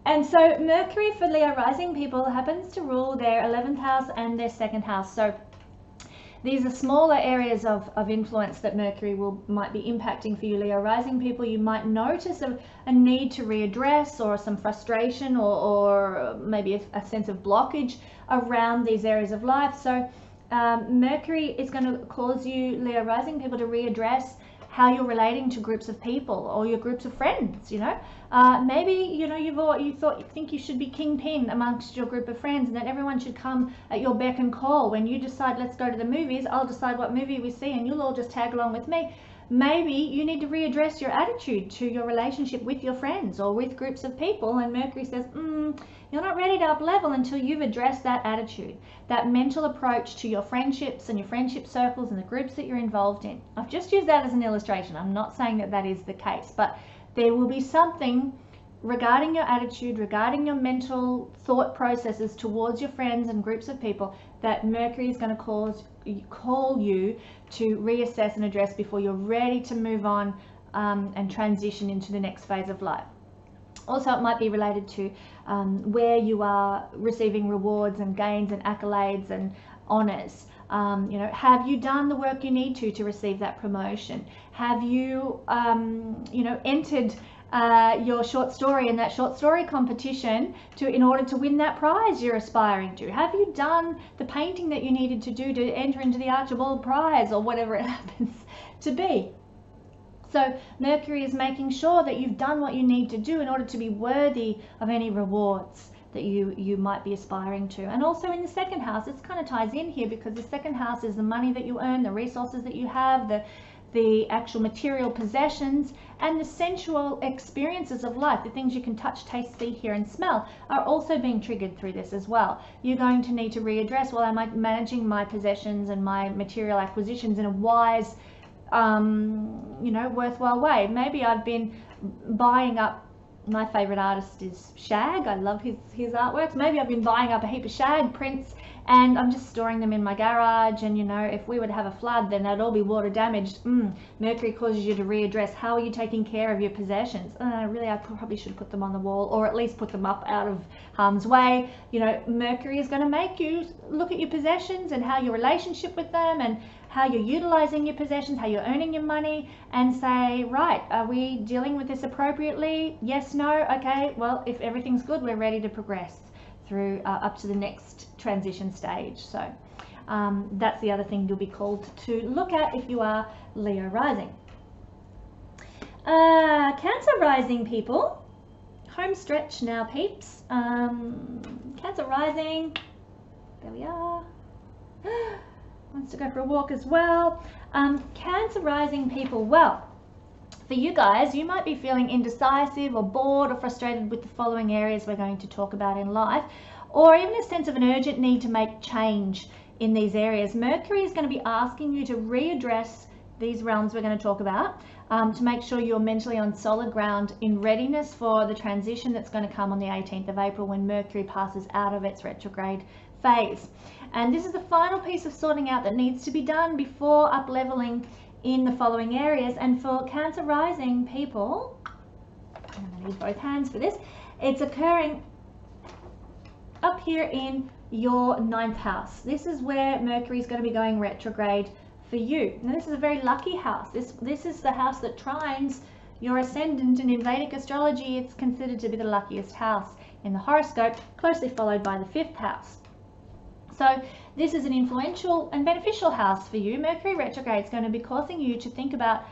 And so Mercury for Leo rising people happens to rule their 11th house and their 2nd house. So these are smaller areas of influence that Mercury might be impacting for you Leo rising people. You might notice a need to readdress, or some frustration, or maybe a sense of blockage around these areas of life. So Mercury is going to cause you Leo rising people to readdress how you're relating to groups of people or your groups of friends. You know, maybe, you know, you think you should be kingpin amongst your group of friends, and that everyone should come at your beck and call. When you decide let's go to the movies, I'll decide what movie we see and you'll all just tag along with me. Maybe you need to readdress your attitude to your relationship with your friends or with groups of people, and Mercury says, you're not ready to up level until you've addressed that attitude, that mental approach to your friendships and your friendship circles and the groups that you're involved in. I've just used that as an illustration. I'm not saying that that is the case, but there will be something regarding your attitude, regarding your mental thought processes towards your friends and groups of people, that Mercury is going to call you to reassess and address before you're ready to move on and transition into the next phase of life. Also, it might be related to where you are receiving rewards and gains and accolades and honors. You know, have you done the work you need to receive that promotion? Have you, you know, entered your short story in that short story competition in order to win that prize you're aspiring to? Have you done the painting that you needed to do to enter into the Archibald Prize or whatever it happens to be? So Mercury is making sure that you've done what you need to do in order to be worthy of any rewards that you might be aspiring to. And also in the second house, this kind of ties in here, because the second house is the money that you earn, the resources that you have, the actual material possessions, and the sensual experiences of life, the things you can touch, taste, see, hear, and smell, are also being triggered through this as well. You're going to need to readdress, well, am I managing my possessions and my material acquisitions in a wise, you know, worthwhile way? Maybe I've been buying up, my favorite artist is Shag. I love his artworks. Maybe I've been buying up a heap of Shag prints and I'm just storing them in my garage, and you know, if we were to have a flood, then they'd all be water damaged. Mercury causes you to readdress, how are you taking care of your possessions? Really, I probably should put them on the wall, or at least put them up out of harm's way. You know, Mercury is going to make you look at your possessions and how your relationship with them and how you're utilizing your possessions, how you're earning your money, and say, right, are we dealing with this appropriately? Yes, no, okay, well, if everything's good, we're ready to progress through up to the next transition stage. So that's the other thing you'll be called to look at if you are Leo rising. Cancer rising people, home stretch now, peeps. Cancer rising, there we are. Wants to go for a walk as well. Cancer rising people, well, for you guys, you might be feeling indecisive or bored or frustrated with the following areas we're going to talk about in life, or even a sense of an urgent need to make change in these areas. Mercury is going to be asking you to readdress these realms we're going to talk about, to make sure you're mentally on solid ground in readiness for the transition that's going to come on the 18th of April when Mercury passes out of its retrograde phase. And this is the final piece of sorting out that needs to be done before up-leveling in the following areas. And for Cancer rising people, I'm going to use both hands for this, it's occurring up here in your 9th house. This is where Mercury is going to be going retrograde for you. Now this is a very lucky house. This is the house that trines your ascendant, and in Vedic astrology it's considered to be the luckiest house in the horoscope, closely followed by the 5th house. So this is an influential and beneficial house for you. Mercury retrograde is going to be causing you to think about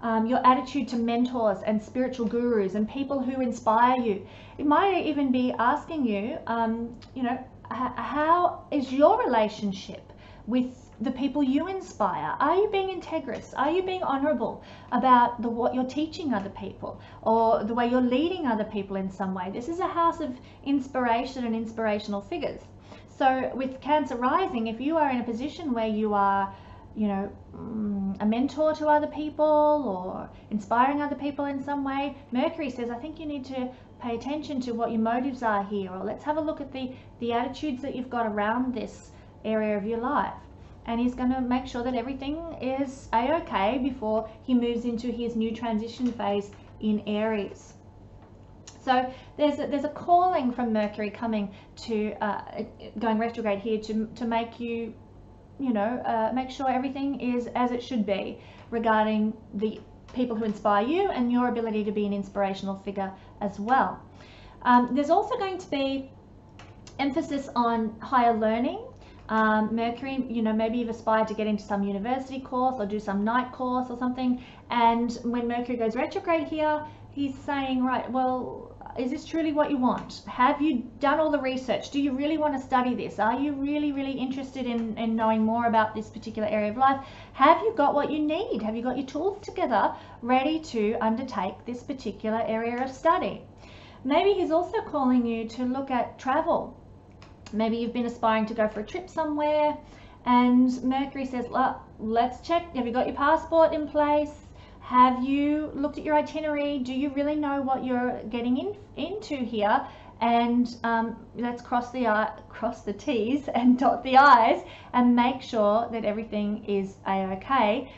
your attitude to mentors and spiritual gurus and people who inspire you. It might even be asking you, you know, how is your relationship with the people you inspire? Are you being integrous? Are you being honorable about what you're teaching other people, or the way you're leading other people in some way? This is a house of inspiration and inspirational figures. So with Cancer rising, if you are in a position where you are, you know, a mentor to other people or inspiring other people in some way, Mercury says, I think you need to pay attention to what your motives are here, or let's have a look at the attitudes that you've got around this area of your life. And he's going to make sure that everything is a-okay before he moves into his new transition phase in Aries. So there's a calling from Mercury coming to going retrograde here to make you, you know, make sure everything is as it should be regarding the people who inspire you and your ability to be an inspirational figure as well. There's also going to be emphasis on higher learning. Mercury, you know, maybe you've aspired to get into some university course or do some night course or something, and when Mercury goes retrograde here, he's saying, right, well, is this truly what you want? Have you done all the research? Do you really want to study this? Are you really, really interested in knowing more about this particular area of life? Have you got what you need? Have you got your tools together ready to undertake this particular area of study? Maybe he's also calling you to look at travel. Maybe you've been aspiring to go for a trip somewhere, and Mercury says, well, let's check. Have you got your passport in place? Have you looked at your itinerary? Do you really know what you're getting into here? And let's cross the T's and dot the I's and make sure that everything is a-okay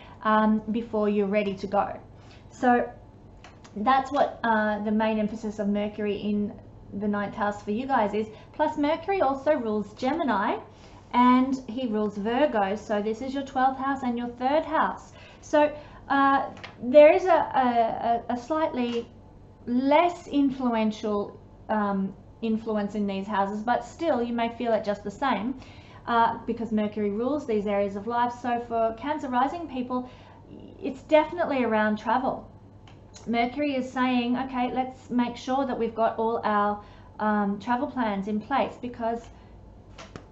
before you're ready to go. So that's what the main emphasis of Mercury in the 9th house for you guys is. Plus Mercury also rules Gemini and he rules Virgo. So this is your 12th house and your 3rd house. So there is a slightly less influential influence in these houses, but still you may feel it just the same because Mercury rules these areas of life. So for Cancer rising people, it's definitely around travel. Mercury is saying, okay, let's make sure that we've got all our travel plans in place, because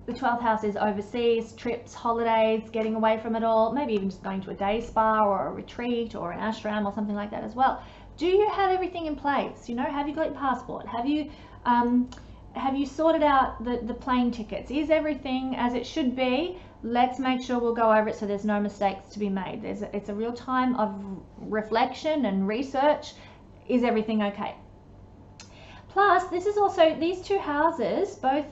the 12th house is overseas, trips, holidays, getting away from it all, maybe even just going to a day spa or a retreat or an ashram or something like that as well. Do you have everything in place? You know, have you got your passport? Have you sorted out the plane tickets? Is everything as it should be? Let's make sure we'll go over it so there's no mistakes to be made. It's a real time of reflection and research. Is everything okay? Plus, this is also, these two houses, both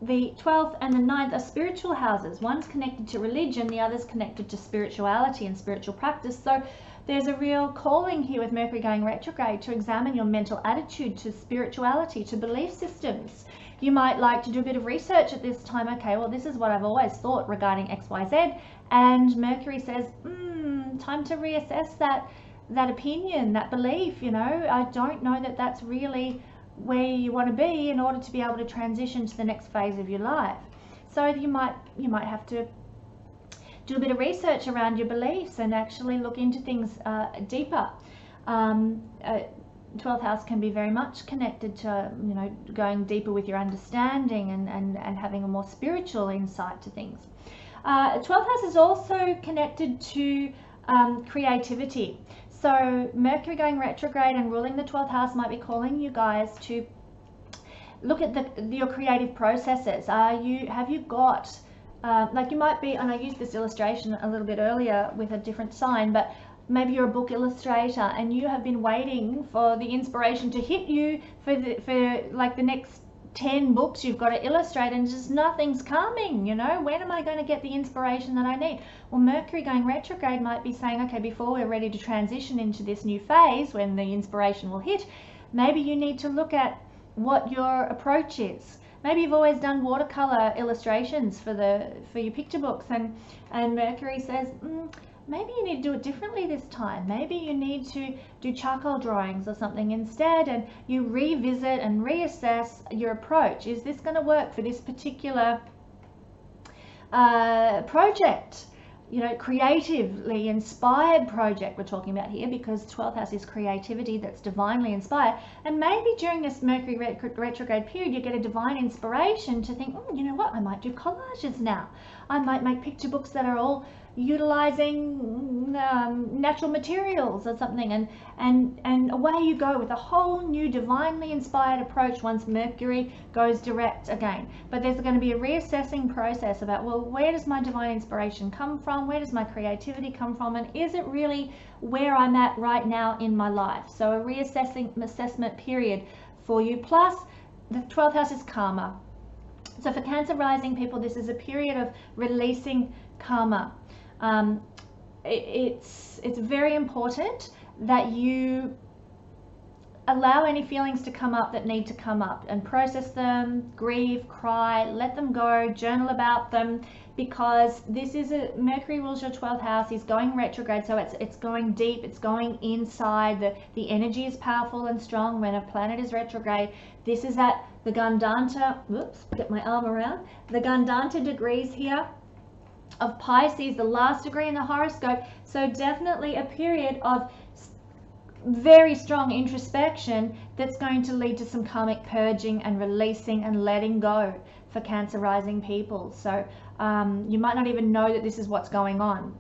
the 12th and the 9th, are spiritual houses. One's connected to religion, the other's connected to spirituality and spiritual practice. So there's a real calling here with Mercury going retrograde to examine your mental attitude to spirituality, to belief systems. You might like to do a bit of research at this time. Okay, well, this is what I've always thought regarding XYZ, and Mercury says, time to reassess that opinion, that belief. You know, I don't know that that's really where you want to be in order to be able to transition to the next phase of your life. So you might have to do a bit of research around your beliefs and actually look into things deeper. 12th house can be very much connected to, you know, going deeper with your understanding and having a more spiritual insight to things. 12th house is also connected to creativity. So Mercury going retrograde and ruling the 12th house might be calling you guys to look at your creative processes. Have you got like, you might be, and I used this illustration a little bit earlier with a different sign, but maybe you're a book illustrator and you have been waiting for the inspiration to hit you for like the next 10 books you've got to illustrate, and just nothing's coming. You know, when am I going to get the inspiration that I need? Well, Mercury going retrograde might be saying, okay, before we're ready to transition into this new phase when the inspiration will hit, maybe you need to look at what your approach is. Maybe you've always done watercolor illustrations for your picture books, and Mercury says, maybe you need to do it differently this time. Maybe you need to do charcoal drawings or something instead, and you revisit and reassess your approach. Is this going to work for this particular project? You know, creatively inspired project we're talking about here, because 12th house is creativity that's divinely inspired. And maybe during this Mercury retrograde period, you get a divine inspiration to think, you know what, I might do collages now. I might make picture books that are all utilizing natural materials or something, and away you go with a whole new divinely inspired approach once Mercury goes direct again. But there's going to be a reassessing process about, well, where does my divine inspiration come from? Where does my creativity come from? And is it really where I'm at right now in my life? So a reassessing assessment period for you. Plus, the 12th house is karma. So for Cancer rising people, this is a period of releasing karma. It's very important that you allow any feelings to come up that need to come up, and process them, grieve, cry, let them go, journal about them, because this is Mercury rules your 12th house. He's going retrograde, so it's going deep, it's going inside. The energy is powerful and strong when a planet is retrograde. This is at the Gandanta, whoops, get my arm around, the Gandanta degrees here of Pisces, the last degree in the horoscope. So definitely a period of very strong introspection that's going to lead to some karmic purging and releasing and letting go for Cancer rising people. So you might not even know that this is what's going on,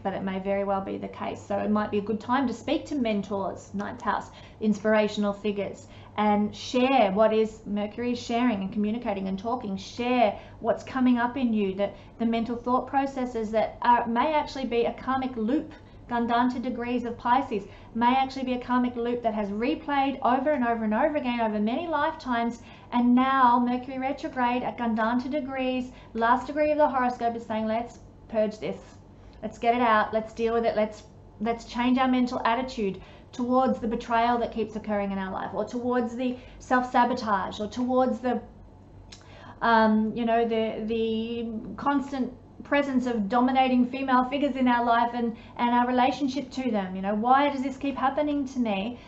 but it may very well be the case. So it might be a good time to speak to mentors, 9th house, inspirational figures, and share what is Mercury is sharing and communicating and talking. Share what's coming up in you, the mental thought processes that may actually be a karmic loop. Gandanta degrees of Pisces may actually be a karmic loop that has replayed over and over and over again over many lifetimes, and now Mercury retrograde at Gandanta degrees, last degree of the horoscope, is saying, let's purge this, let's get it out, let's deal with it, let's change our mental attitude towards the betrayal that keeps occurring in our life, or towards the self-sabotage, or towards the you know, the constant presence of dominating female figures in our life, and our relationship to them. You know, why does this keep happening to me?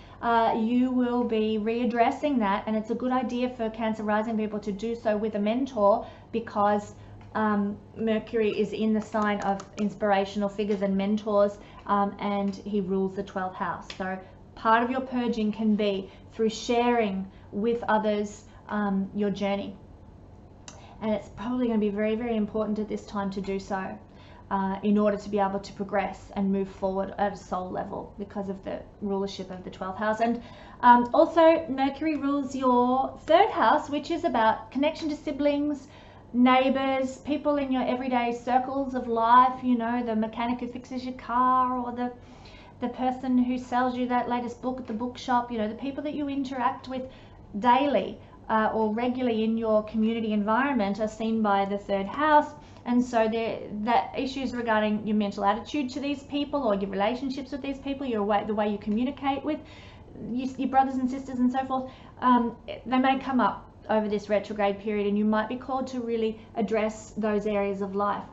you will be readdressing that, and it's a good idea for Cancer rising people to do so with a mentor, because Mercury is in the sign of inspirational figures and mentors, and he rules the 12th house. So part of your purging can be through sharing with others your journey, and it's probably going to be very, very important at this time to do so in order to be able to progress and move forward at a soul level, because of the rulership of the 12th house. And also Mercury rules your 3rd house, which is about connection to siblings, neighbors, people in your everyday circles of life, you know, the mechanic who fixes your car, or the person who sells you that latest book at the bookshop, you know, the people that you interact with daily or regularly in your community environment are seen by the 3rd house. And so that issues regarding your mental attitude to these people, or your relationships with these people, the way you communicate with your brothers and sisters and so forth, they may come up over this retrograde period, and you might be called to really address those areas of life.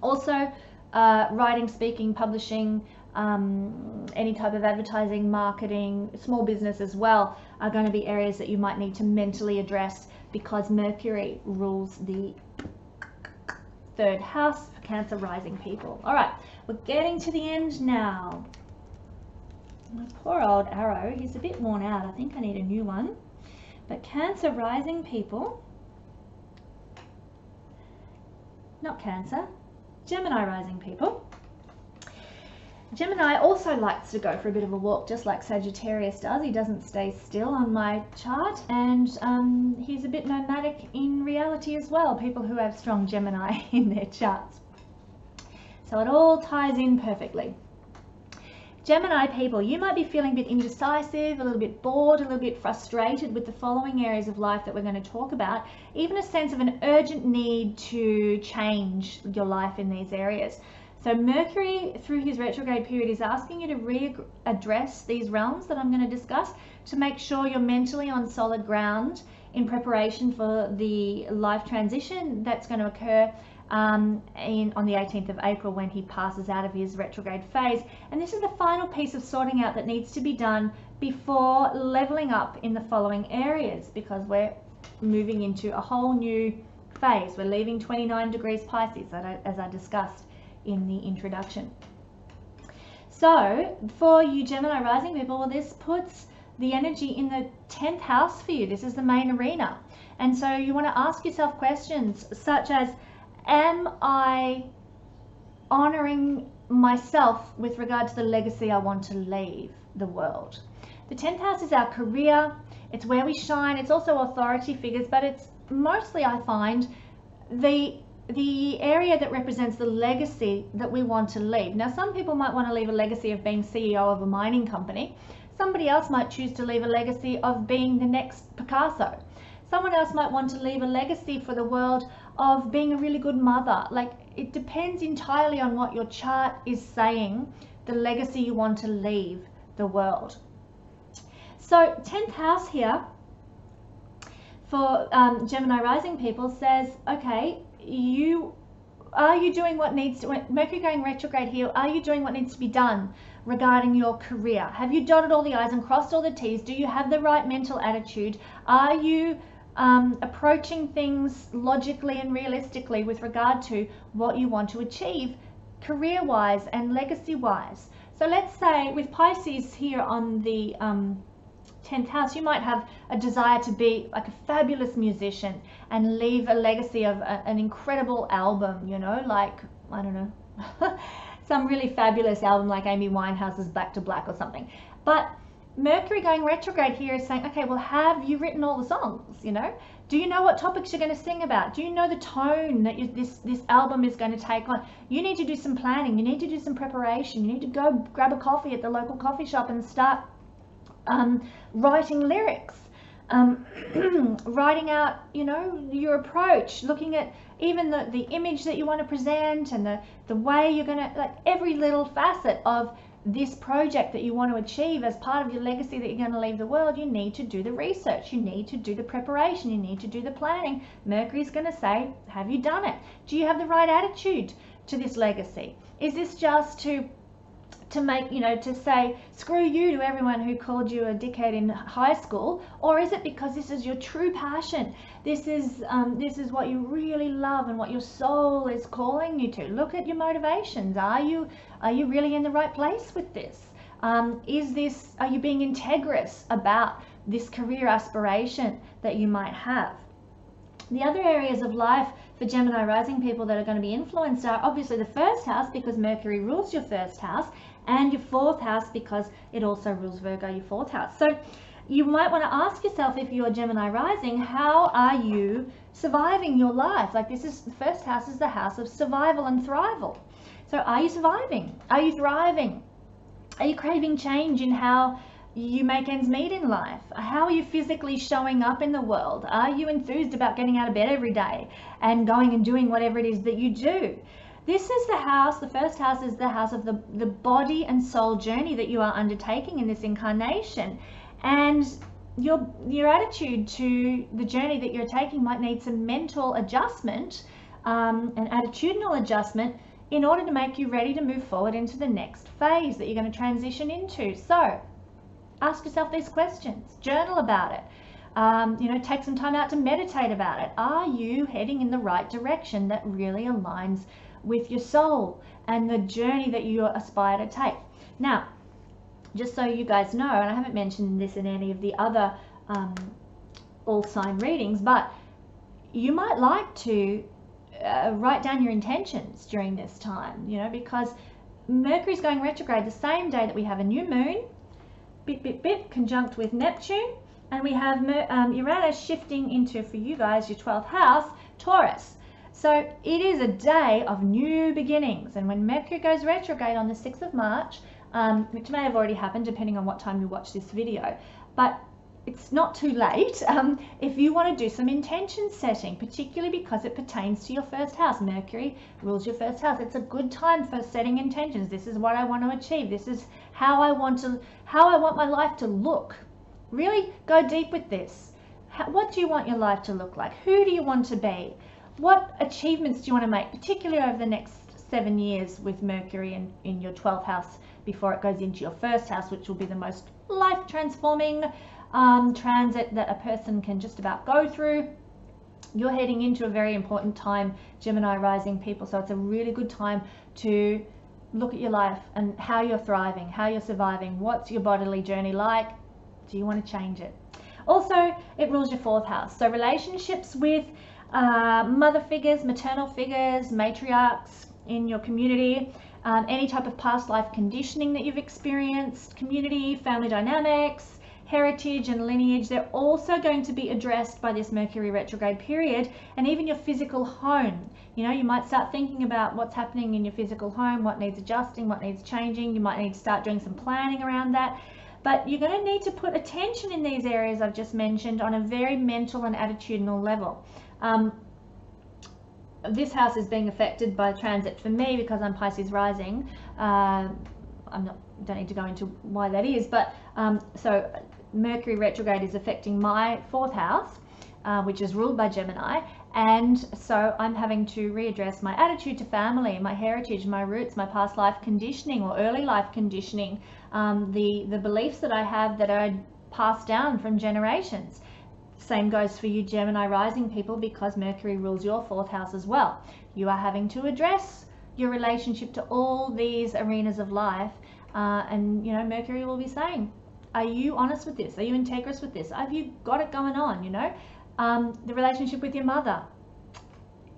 Also, writing, speaking, publishing, any type of advertising, marketing, small business as well, are going to be areas that you might need to mentally address, because Mercury rules the 3rd house for Cancer rising people. All right, we're getting to the end now. My poor old arrow, he's a bit worn out. I think I need a new one. But Cancer rising people, not Cancer, Gemini rising people. Gemini also likes to go for a bit of a walk, just like Sagittarius does. He doesn't stay still on my chart, and he's a bit nomadic in reality as well, people who have strong Gemini in their charts. So it all ties in perfectly. Gemini people, you might be feeling a bit indecisive, a little bit bored, a little bit frustrated with the following areas of life that we're going to talk about, even a sense of an urgent need to change your life in these areas. So Mercury, through his retrograde period, is asking you to readdress these realms that I'm going to discuss, to make sure you're mentally on solid ground in preparation for the life transition that's going to occur on the 18th of April, when he passes out of his retrograde phase. And this is the final piece of sorting out that needs to be done before leveling up in the following areas, because we're moving into a whole new phase. We're leaving 29 degrees Pisces, as I discussed in the introduction. So for you Gemini rising people, well, this puts the energy in the 10th house for you. This is the main arena. And so you want to ask yourself questions such as, am I honoring myself with regard to the legacy I want to leave the world? The 10th house is our career. It's where we shine. It's also authority figures, but it's mostly, I find, the area that represents the legacy that we want to leave. Now, some people might want to leave a legacy of being CEO of a mining company. Somebody else might choose to leave a legacy of being the next Picasso. Someone else might want to leave a legacy for the world of being a really good mother. Like, it depends entirely on what your chart is saying, the legacy you want to leave the world. So 10th house here for Gemini rising people says, okay, are you doing what needs to, Mercury going retrograde here, are you doing what needs to be done regarding your career? Have you dotted all the I's and crossed all the T's? Do you have the right mental attitude? Are you approaching things logically and realistically with regard to what you want to achieve career-wise and legacy-wise? So let's say with Pisces here on the 10th house, you might have a desire to be like a fabulous musician and leave a legacy of an incredible album, you know, like, I don't know, some really fabulous album like Amy Winehouse's Back to Black or something. But Mercury going retrograde here is saying, okay, well, have you written all the songs, you know? Do you know what topics you're going to sing about? Do you know the tone that this album is going to take on? You need to do some planning. You need to do some preparation. You need to go grab a coffee at the local coffee shop and start writing lyrics, writing out, you know, your approach, looking at even the image that you want to present, and the way you're going to, like, every little facet of this project that you want to achieve as part of your legacy that you're going to leave the world. You need to do the research, you need to do the preparation, you need to do the planning. Mercury's going to say, have you done it? Do you have the right attitude to this legacy? Is this just to to make, you know, to say screw you to everyone who called you a dickhead in high school? Or is it because this is your true passion? This is what you really love and what your soul is calling you to. Look at your motivations. Are you really in the right place with this? Are you being integrous about this career aspiration that you might have? The other areas of life for Gemini rising people that are going to be influenced are obviously the first house, because Mercury rules your first house, and your fourth house because it also rules Virgo, your fourth house. So you might want to ask yourself, if you're Gemini rising, how are you surviving your life? Like, this is, the first house is the house of survival and thrival. So are you surviving? Are you thriving? Are you craving change in how you make ends meet in life? How are you physically showing up in the world? Are you enthused about getting out of bed every day and going and doing whatever it is that you do? This is the house, the first house is the house of the body and soul journey that you are undertaking in this incarnation. And your attitude to the journey that you're taking might need some mental adjustment, an attitudinal adjustment, in order to make you ready to move forward into the next phase that you're going to transition into. So ask yourself these questions, journal about it, you know, take some time out to meditate about it. Are you heading in the right direction that really aligns with your soul and the journey that you aspire to take? Now, just so you guys know, and I haven't mentioned this in any of the other all sign readings, but you might like to write down your intentions during this time, you know, because Mercury's going retrograde the same day that we have a new moon, conjunct with Neptune, and we have Uranus shifting into, for you guys, your 12th house, Taurus. So it is a day of new beginnings, and when Mercury goes retrograde on the 6th of March, which may have already happened depending on what time you watch this video, but it's not too late if you want to do some intention setting, particularly because it pertains to your first house. Mercury rules your first house. It's a good time for setting intentions. This is what I want to achieve. This is how I want my life to look. Really go deep with this. What do you want your life to look like? Who do you want to be? What achievements do you want to make, particularly over the next 7 years with Mercury in your 12th house before it goes into your first house, which will be the most life transforming transit that a person can just about go through. You're heading into a very important time, Gemini rising people, so it's a really good time to look at your life and how you're thriving, how you're surviving. What's your bodily journey like? Do you want to change it? Also, it rules your 4th house, so relationships with mother figures, maternal figures, matriarchs in your community, any type of past life conditioning that you've experienced, community, family dynamics, heritage and lineage, they're also going to be addressed by this Mercury retrograde period. And even your physical home, you know, you might start thinking about what's happening in your physical home, what needs adjusting, what needs changing. You might need to start doing some planning around that. But you're going to need to put attention in these areas I've just mentioned on a very mental and attitudinal level. This house is being affected by transit for me because I'm Pisces rising. Don't need to go into why that is, but so Mercury retrograde is affecting my 4th house, which is ruled by Gemini, and so I'm having to readdress my attitude to family, my heritage, my roots, my past life conditioning or early life conditioning, the beliefs that I have that are passed down from generations. Same goes for you Gemini rising people, because Mercury rules your 4th house as well. You are having to address your relationship to all these arenas of life, and you know, Mercury will be saying, are you honest with this? Are you integrous with this? Have you got it going on? You know, the relationship with your mother,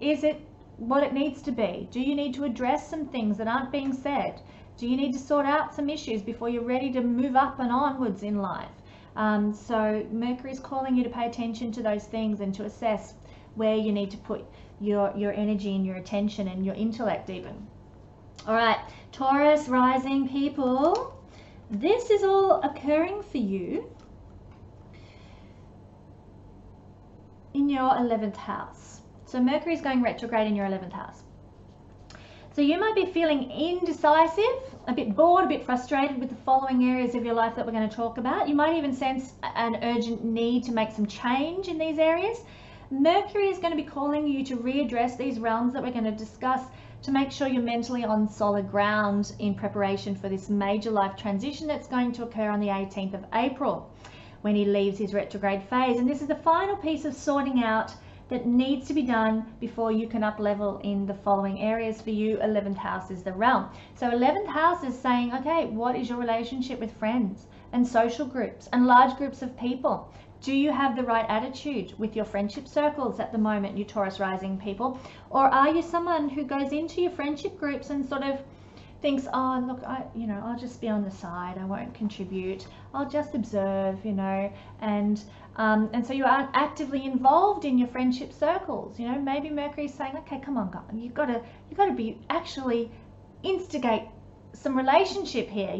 is it what it needs to be? Do you need to address some things that aren't being said? Do you need to sort out some issues before you're ready to move up and onwards in life? So Mercury is calling you to pay attention to those things and to assess where you need to put your energy and your attention and your intellect even. All right, Taurus rising people, this is all occurring for you in your 11th house. So Mercury is going retrograde in your 11th house. So you might be feeling indecisive, a bit bored, a bit frustrated with the following areas of your life that we're going to talk about. You might even sense an urgent need to make some change in these areas. Mercury is going to be calling you to readdress these realms that we're going to discuss to make sure you're mentally on solid ground in preparation for this major life transition that's going to occur on the 18th of April when he leaves his retrograde phase. And this is the final piece of sorting out that needs to be done before you can up level in the following areas for you. 11th house is the realm. So 11th house is saying, okay, what is your relationship with friends and social groups and large groups of people? Do you have the right attitude with your friendship circles at the moment, you Taurus rising people? Or are you someone who goes into your friendship groups and sort of thinks, oh, look, I'll just be on the side, I won't contribute, I'll just observe, and so you aren't actively involved in your friendship circles. Maybe Mercury's saying, okay, come on, guys, you've got to be actually instigate some relationship here,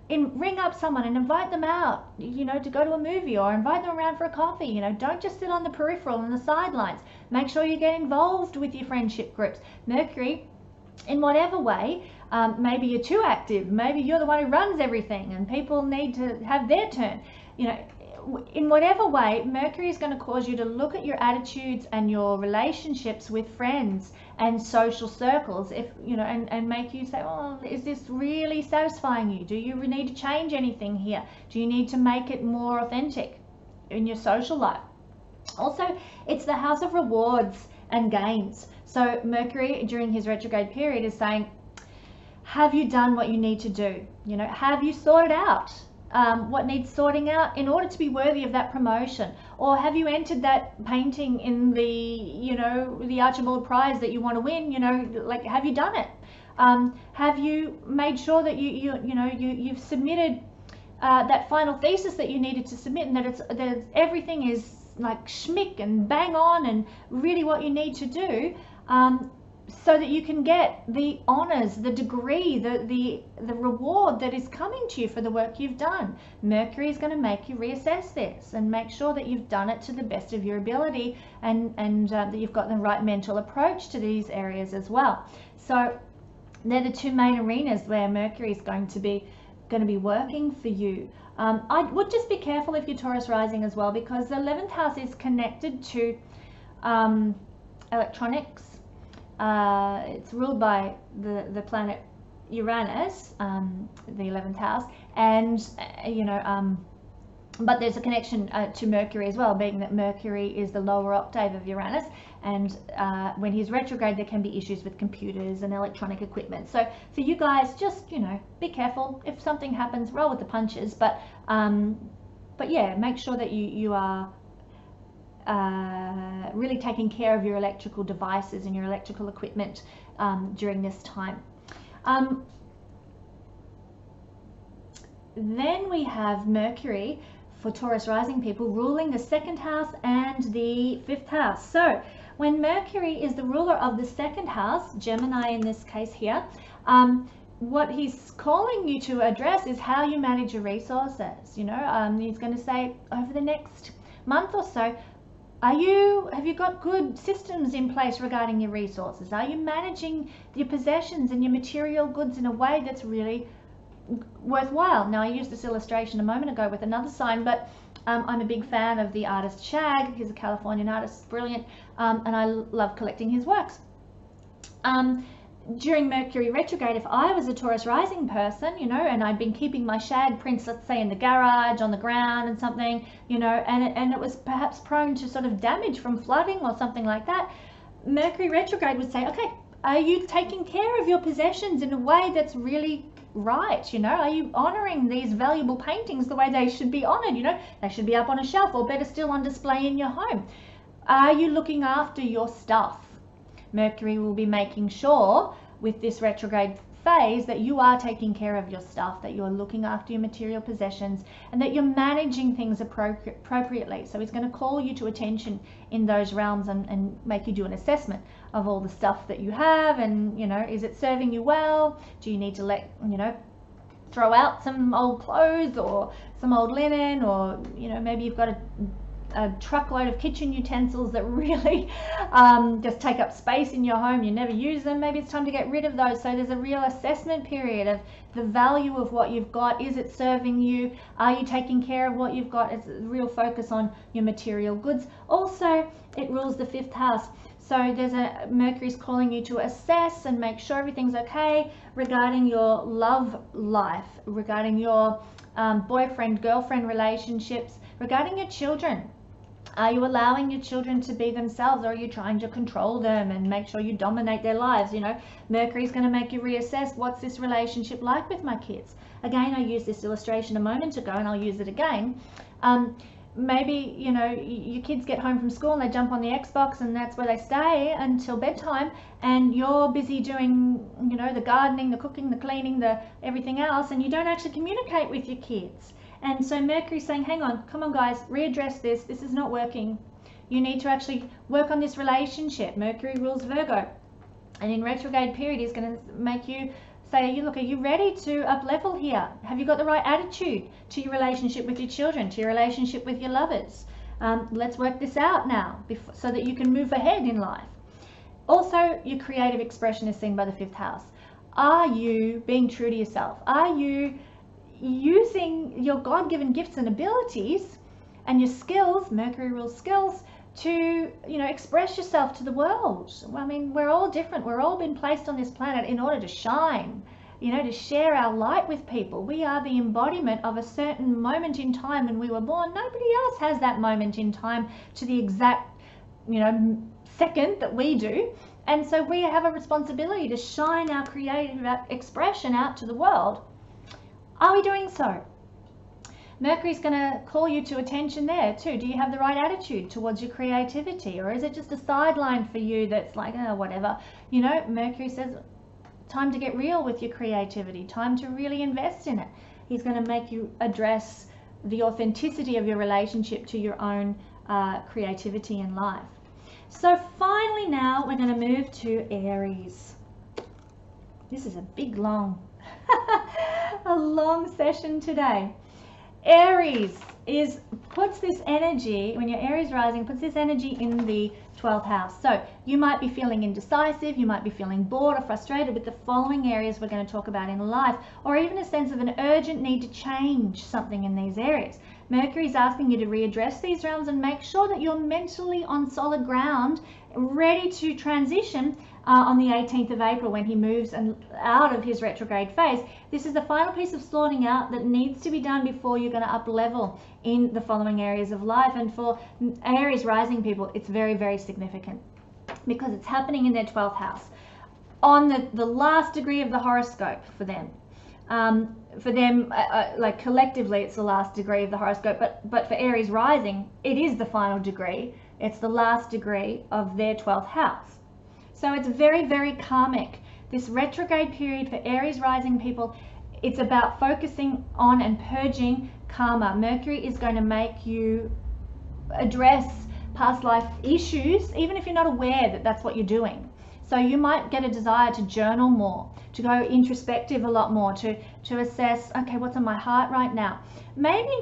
ring up someone and invite them out, to go to a movie, or invite them around for a coffee. Don't just sit on the peripheral and the sidelines. Make sure you get involved with your friendship groups. Mercury, in whatever way, maybe you're too active, maybe you're the one who runs everything and people need to have their turn. In whatever way, Mercury is going to cause you to look at your attitudes and your relationships with friends and social circles, and make you say, oh, is this really satisfying you? Do you need to change anything here? Do you need to make it more authentic in your social life? Also, it's the house of rewards and gains. So Mercury during his retrograde period is saying, have you done what you need to do? Have you sorted out what needs sorting out in order to be worthy of that promotion? Or have you entered that painting in the Archibald Prize that you want to win? Have you done it? Have you made sure that you've submitted that final thesis that you needed to submit, and that everything is like schmick and bang on and really what you need to do, so that you can get the honors, the degree, the reward that is coming to you for the work you've done? Mercury is going to make you reassess this and make sure that you've done it to the best of your ability, and that you've got the right mental approach to these areas as well. So they're the two main arenas where Mercury is going to be working for you. I would just be careful if you're Taurus rising as well, because the 11th house is connected to electronics. It's ruled by the planet Uranus, the 11th house, and but there's a connection to Mercury as well, being that Mercury is the lower octave of Uranus, and when he's retrograde there can be issues with computers and electronic equipment. So for you guys, just be careful. If something happens, roll with the punches, but yeah, make sure that you are really taking care of your electrical devices and your electrical equipment during this time. Then we have Mercury for Taurus rising people ruling the 2nd house and the 5th house. So when Mercury is the ruler of the 2nd house, Gemini in this case here, what he's calling you to address is how you manage your resources. He's going to say, over the next month or so, have you got good systems in place regarding your resources? Are you managing your possessions and your material goods in a way that's really worthwhile? Now, I used this illustration a moment ago with another sign, but I'm a big fan of the artist Shag. He's a Californian artist, brilliant, and I love collecting his works. During Mercury retrograde, if I was a Taurus rising person, and I'd been keeping my shag prints, let's say in the garage, on the ground and something, and it was perhaps prone to sort of damage from flooding or something like that, Mercury retrograde would say, okay, are you taking care of your possessions in a way that's really right? Are you honoring these valuable paintings the way they should be honored? They should be up on a shelf, or better still, on display in your home. Are you looking after your stuff? Mercury will be making sure with this retrograde phase that you are taking care of your stuff, that you're looking after your material possessions, and that you're managing things appropriately. So he's going to call you to attention in those realms and make you do an assessment of all the stuff that you have, and is it serving you well? Do you need to throw out some old clothes or some old linen, or maybe you've got a truckload of kitchen utensils that really just take up space in your home, you never use them. Maybe it's time to get rid of those. So there's a real assessment period of the value of what you've got. Is it serving you? Are you taking care of what you've got? It's a real focus on your material goods. Also, it rules the 5th house. So Mercury's calling you to assess and make sure everything's okay regarding your love life, regarding your boyfriend, girlfriend relationships, regarding your children. Are you allowing your children to be themselves, or are you trying to control them and make sure you dominate their lives? You know, Mercury's going to make you reassess, what's this relationship like with my kids? Again, I used this illustration a moment ago and I'll use it again. Maybe, you know, your kids get home from school and they jump on the Xbox and that's where they stay until bedtime, and you're busy doing, you know, the gardening, the cooking, the cleaning, the everything else, and you don't actually communicate with your kids. And so Mercury's saying, hang on, come on guys, readdress this. This is not working. You need to actually work on this relationship. Mercury rules Virgo. And in retrograde period, he's going to make you say, look, are you ready to up level here? Have you got the right attitude to your relationship with your children, to your relationship with your lovers? Let's work this out now so that you can move ahead in life. Also, your creative expression is seen by the 5th house. Are you being true to yourself? Are you using your God-given gifts and abilities and your skills, Mercury rules skills, to, you know, express yourself to the world? I mean, we're all different. We're all been placed on this planet in order to shine, you know, to share our light with people. We are the embodiment of a certain moment in time when we were born. Nobody else has that moment in time to the exact, you know, second that we do. And so we have a responsibility to shine our creative expression out to the world. Are we doing so? Mercury's going to call you to attention there too. Do you have the right attitude towards your creativity, or is it just a sideline for you that's like, oh, whatever? You know, Mercury says time to get real with your creativity, time to really invest in it. He's going to make you address the authenticity of your relationship to your own creativity in life. So finally now we're going to move to Aries. This is a big, long, a long session today. Aries puts this energy, when you're Aries rising, puts this energy in the 12th house. So you might be feeling indecisive, you might be feeling bored or frustrated with the following areas we're going to talk about in life, or even a sense of an urgent need to change something in these areas. Mercury is asking you to readdress these realms and make sure that you're mentally on solid ground, ready to transition on the 18th of April when he moves out of his retrograde phase. This is the final piece of sorting out that needs to be done before you're going to up level in the following areas of life. And for Aries rising people, it's very, very significant because it's happening in their 12th house on the last degree of the horoscope for them. Like collectively, it's the last degree of the horoscope, but for Aries rising, it is the final degree. It's the last degree of their 12th house. So it's very, very karmic. This retrograde period for Aries rising people, it's about focusing on and purging karma. Mercury is going to make you address past life issues, even if you're not aware that that's what you're doing. So you might get a desire to journal more, to go introspective a lot more, to assess, okay, what's on my heart right now? Maybe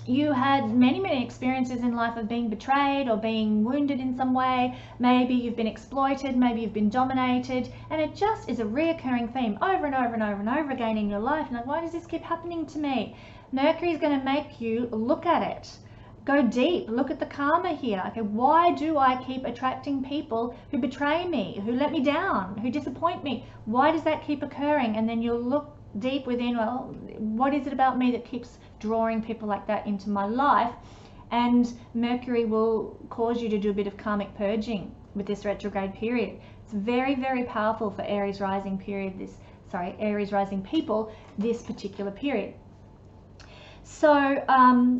you had many, many experiences in life of being betrayed or being wounded in some way. Maybe you've been exploited, maybe you've been dominated, and it just is a reoccurring theme over and over and over and over again in your life. And like, why does this keep happening to me? Mercury is going to make you look at it. Go deep, look at the karma here. Okay, why do I keep attracting people who betray me, who let me down, who disappoint me? Why does that keep occurring? And then you'll look deep within, well, what is it about me that keeps drawing people like that into my life? And Mercury will cause you to do a bit of karmic purging with this retrograde period. It's very, very powerful for Aries rising period, Aries rising people, this particular period. So,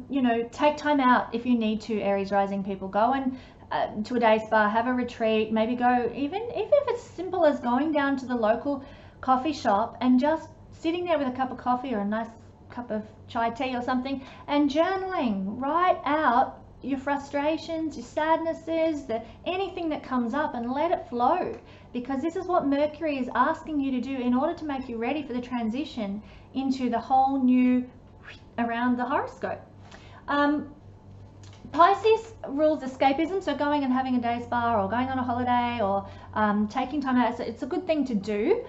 you know, take time out if you need to, Aries rising people. Go and to a day spa, have a retreat, maybe go, even if it's simple as going down to the local coffee shop and just sitting there with a cup of coffee or a nice cup of chai tea or something and journaling. Write out your frustrations, your sadnesses, anything that comes up, and let it flow, because this is what Mercury is asking you to do in order to make you ready for the transition into the whole new around the horoscope. Pisces rules escapism, so going and having a day spa or going on a holiday or taking time out, it's a good thing to do.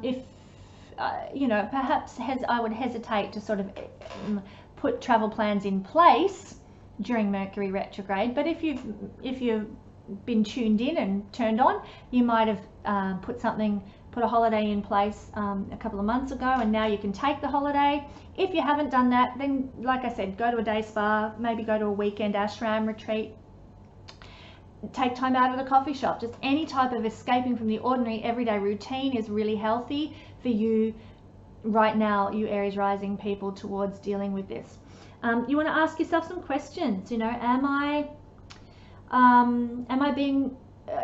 If you know, perhaps I would hesitate to sort of put travel plans in place during Mercury retrograde, but if you're been tuned in and turned on. You might have put a holiday in place a couple of months ago, and now you can take the holiday. If you haven't done that, then like I said, go to a day spa, maybe go to a weekend ashram retreat, take time out at a coffee shop. Just any type of escaping from the ordinary everyday routine is really healthy for you right now, you Aries rising people, towards dealing with this. You want to ask yourself some questions. You know, am I being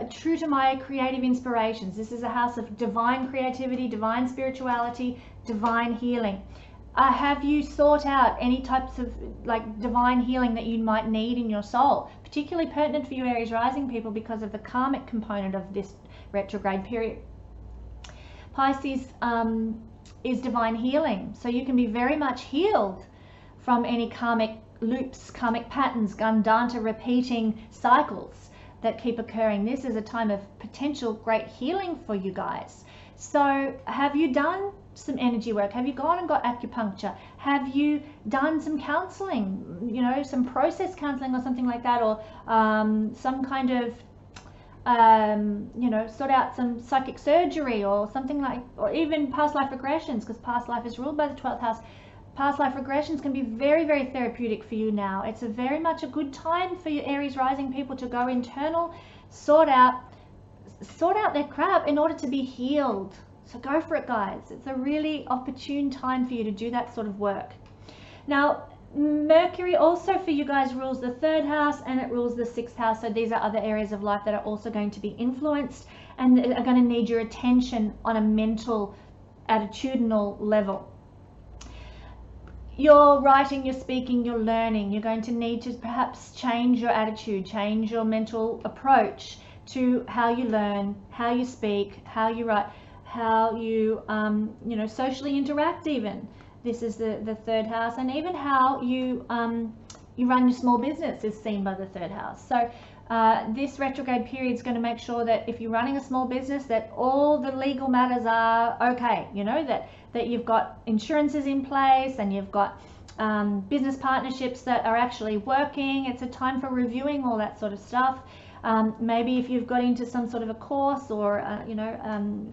true to my creative inspirations? This is a house of divine creativity, divine spirituality, divine healing. Have you sought out any types of like divine healing that you might need in your soul? Particularly pertinent for you Aries rising people because of the karmic component of this retrograde period. Pisces is divine healing, so you can be very much healed from any karmic loops, karmic patterns, Gandanta repeating cycles that keep occurring. This is a time of potential great healing for you guys. So have you done some energy work? Have you gone and got acupuncture? Have you done some counseling, you know, some process counseling or something like that, or some kind of you know, sort out some psychic surgery or something like, or even past life regressions, because past life is ruled by the 12th house. Past life regressions can be very, very therapeutic for you now. It's very much a good time for you Aries rising people to go internal, sort out their crap in order to be healed. So go for it, guys. It's a really opportune time for you to do that sort of work. Now, Mercury also for you guys rules the 3rd house and it rules the 6th house. So these are other areas of life that are also going to be influenced and are going to need your attention on a mental, attitudinal level. You're writing, you're speaking, you're learning. You're going to need to perhaps change your attitude, change your mental approach to how you learn, how you speak, how you write, how you, you know, socially interact even. This is the 3rd house, and even how you you run your small business is seen by the 3rd house. So this retrograde period is going to make sure that if you're running a small business, that all the legal matters are okay. You know, that you've got insurances in place and you've got business partnerships that are actually working. It's a time for reviewing all that sort of stuff. Maybe if you've got into some sort of a course or you know,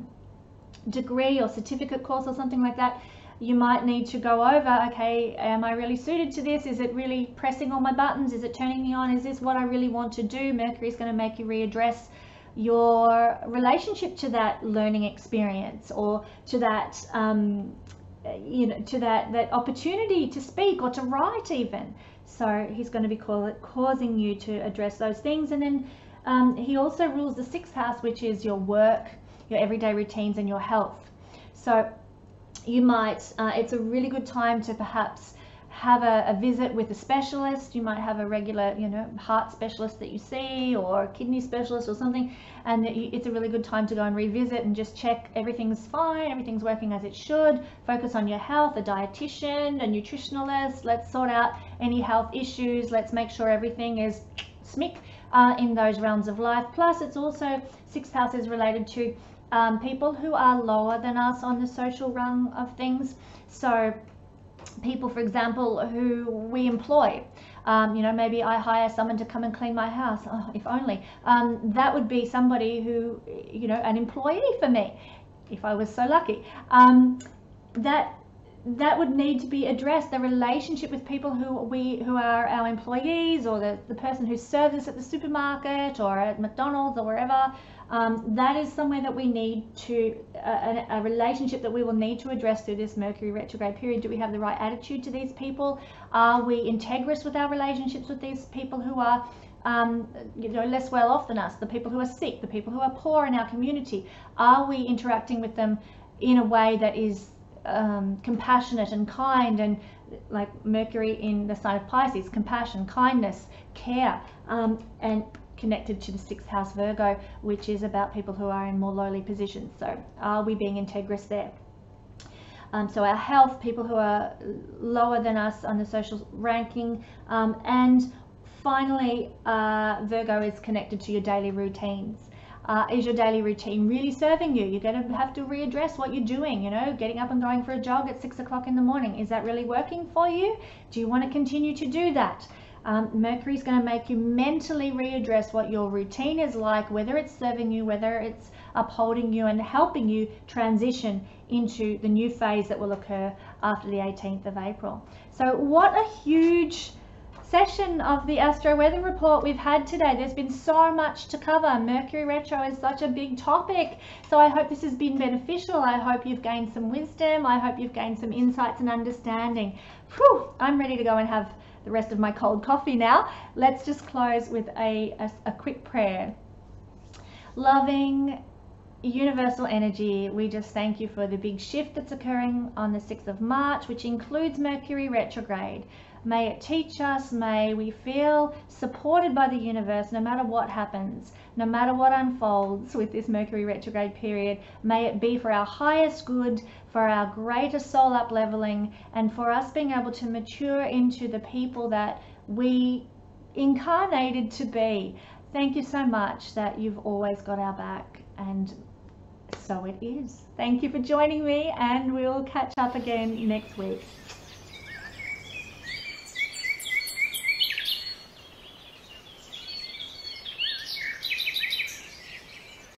degree or certificate course or something like that, you might need to go over, okay, am I really suited to this? Is it really pressing all my buttons? Is it turning me on? Is this what I really want to do? Mercury is going to make you readdress your relationship to that learning experience, or to that, you know, to that opportunity to speak or to write even. So he's going to be causing you to address those things. And then he also rules the 6th house, which is your work, your everyday routines and your health. So you might, it's a really good time to perhaps have a visit with a specialist. You might have a regular, you know, heart specialist that you see, or a kidney specialist or something, and it's a really good time to go and revisit and just check everything's fine, everything's working as it should. Focus on your health, a dietitian, a nutritionalist. Let's sort out any health issues. Let's make sure everything is smick in those realms of life. Plus, it's also, 6th house is related to people who are lower than us on the social rung of things. So people, for example, who we employ, you know, maybe I hire someone to come and clean my house. Oh, if only. That would be somebody who, you know, an employee for me, if I was so lucky. That would need to be addressed. The relationship with people who are our employees, or the person who serves us at the supermarket or at McDonald's or wherever. That is somewhere that we need to, a relationship that we will need to address through this Mercury retrograde period. Do we have the right attitude to these people? Are we integrous with our relationships with these people who are, you know, less well off than us, the people who are sick, the people who are poor in our community? Are we interacting with them in a way that is compassionate and kind, and like Mercury in the sign of Pisces, compassion, kindness, care, and connected to the 6th house Virgo, which is about people who are in more lowly positions. So are we being integrous there? So our health, people who are lower than us on the social ranking, and finally Virgo is connected to your daily routines. Is your daily routine really serving you? You're going to have to readdress what you're doing, you know, getting up and going for a jog at 6 o'clock in the morning. Is that really working for you? Do you want to continue to do that? Mercury's going to make you mentally readdress what your routine is like, whether it's serving you, whether it's upholding you and helping you transition into the new phase that will occur after the 18th of April. So what a huge session of the Astro Weather Report we've had today. There's been so much to cover. Mercury retro is such a big topic, so I hope this has been beneficial. I hope you've gained some wisdom. I hope you've gained some insights and understanding. Whew, I'm ready to go and have the rest of my cold coffee now. Let's just close with a quick prayer. Loving universal energy, we just thank you for the big shift that's occurring on the 6th of March, which includes Mercury retrograde. May it teach us, may we feel supported by the universe no matter what happens, no matter what unfolds with this Mercury retrograde period. May it be for our highest good, for our greater soul up leveling, and for us being able to mature into the people that we incarnated to be. Thank you so much that you've always got our back, and so it is. Thank you for joining me, and we'll catch up again next week.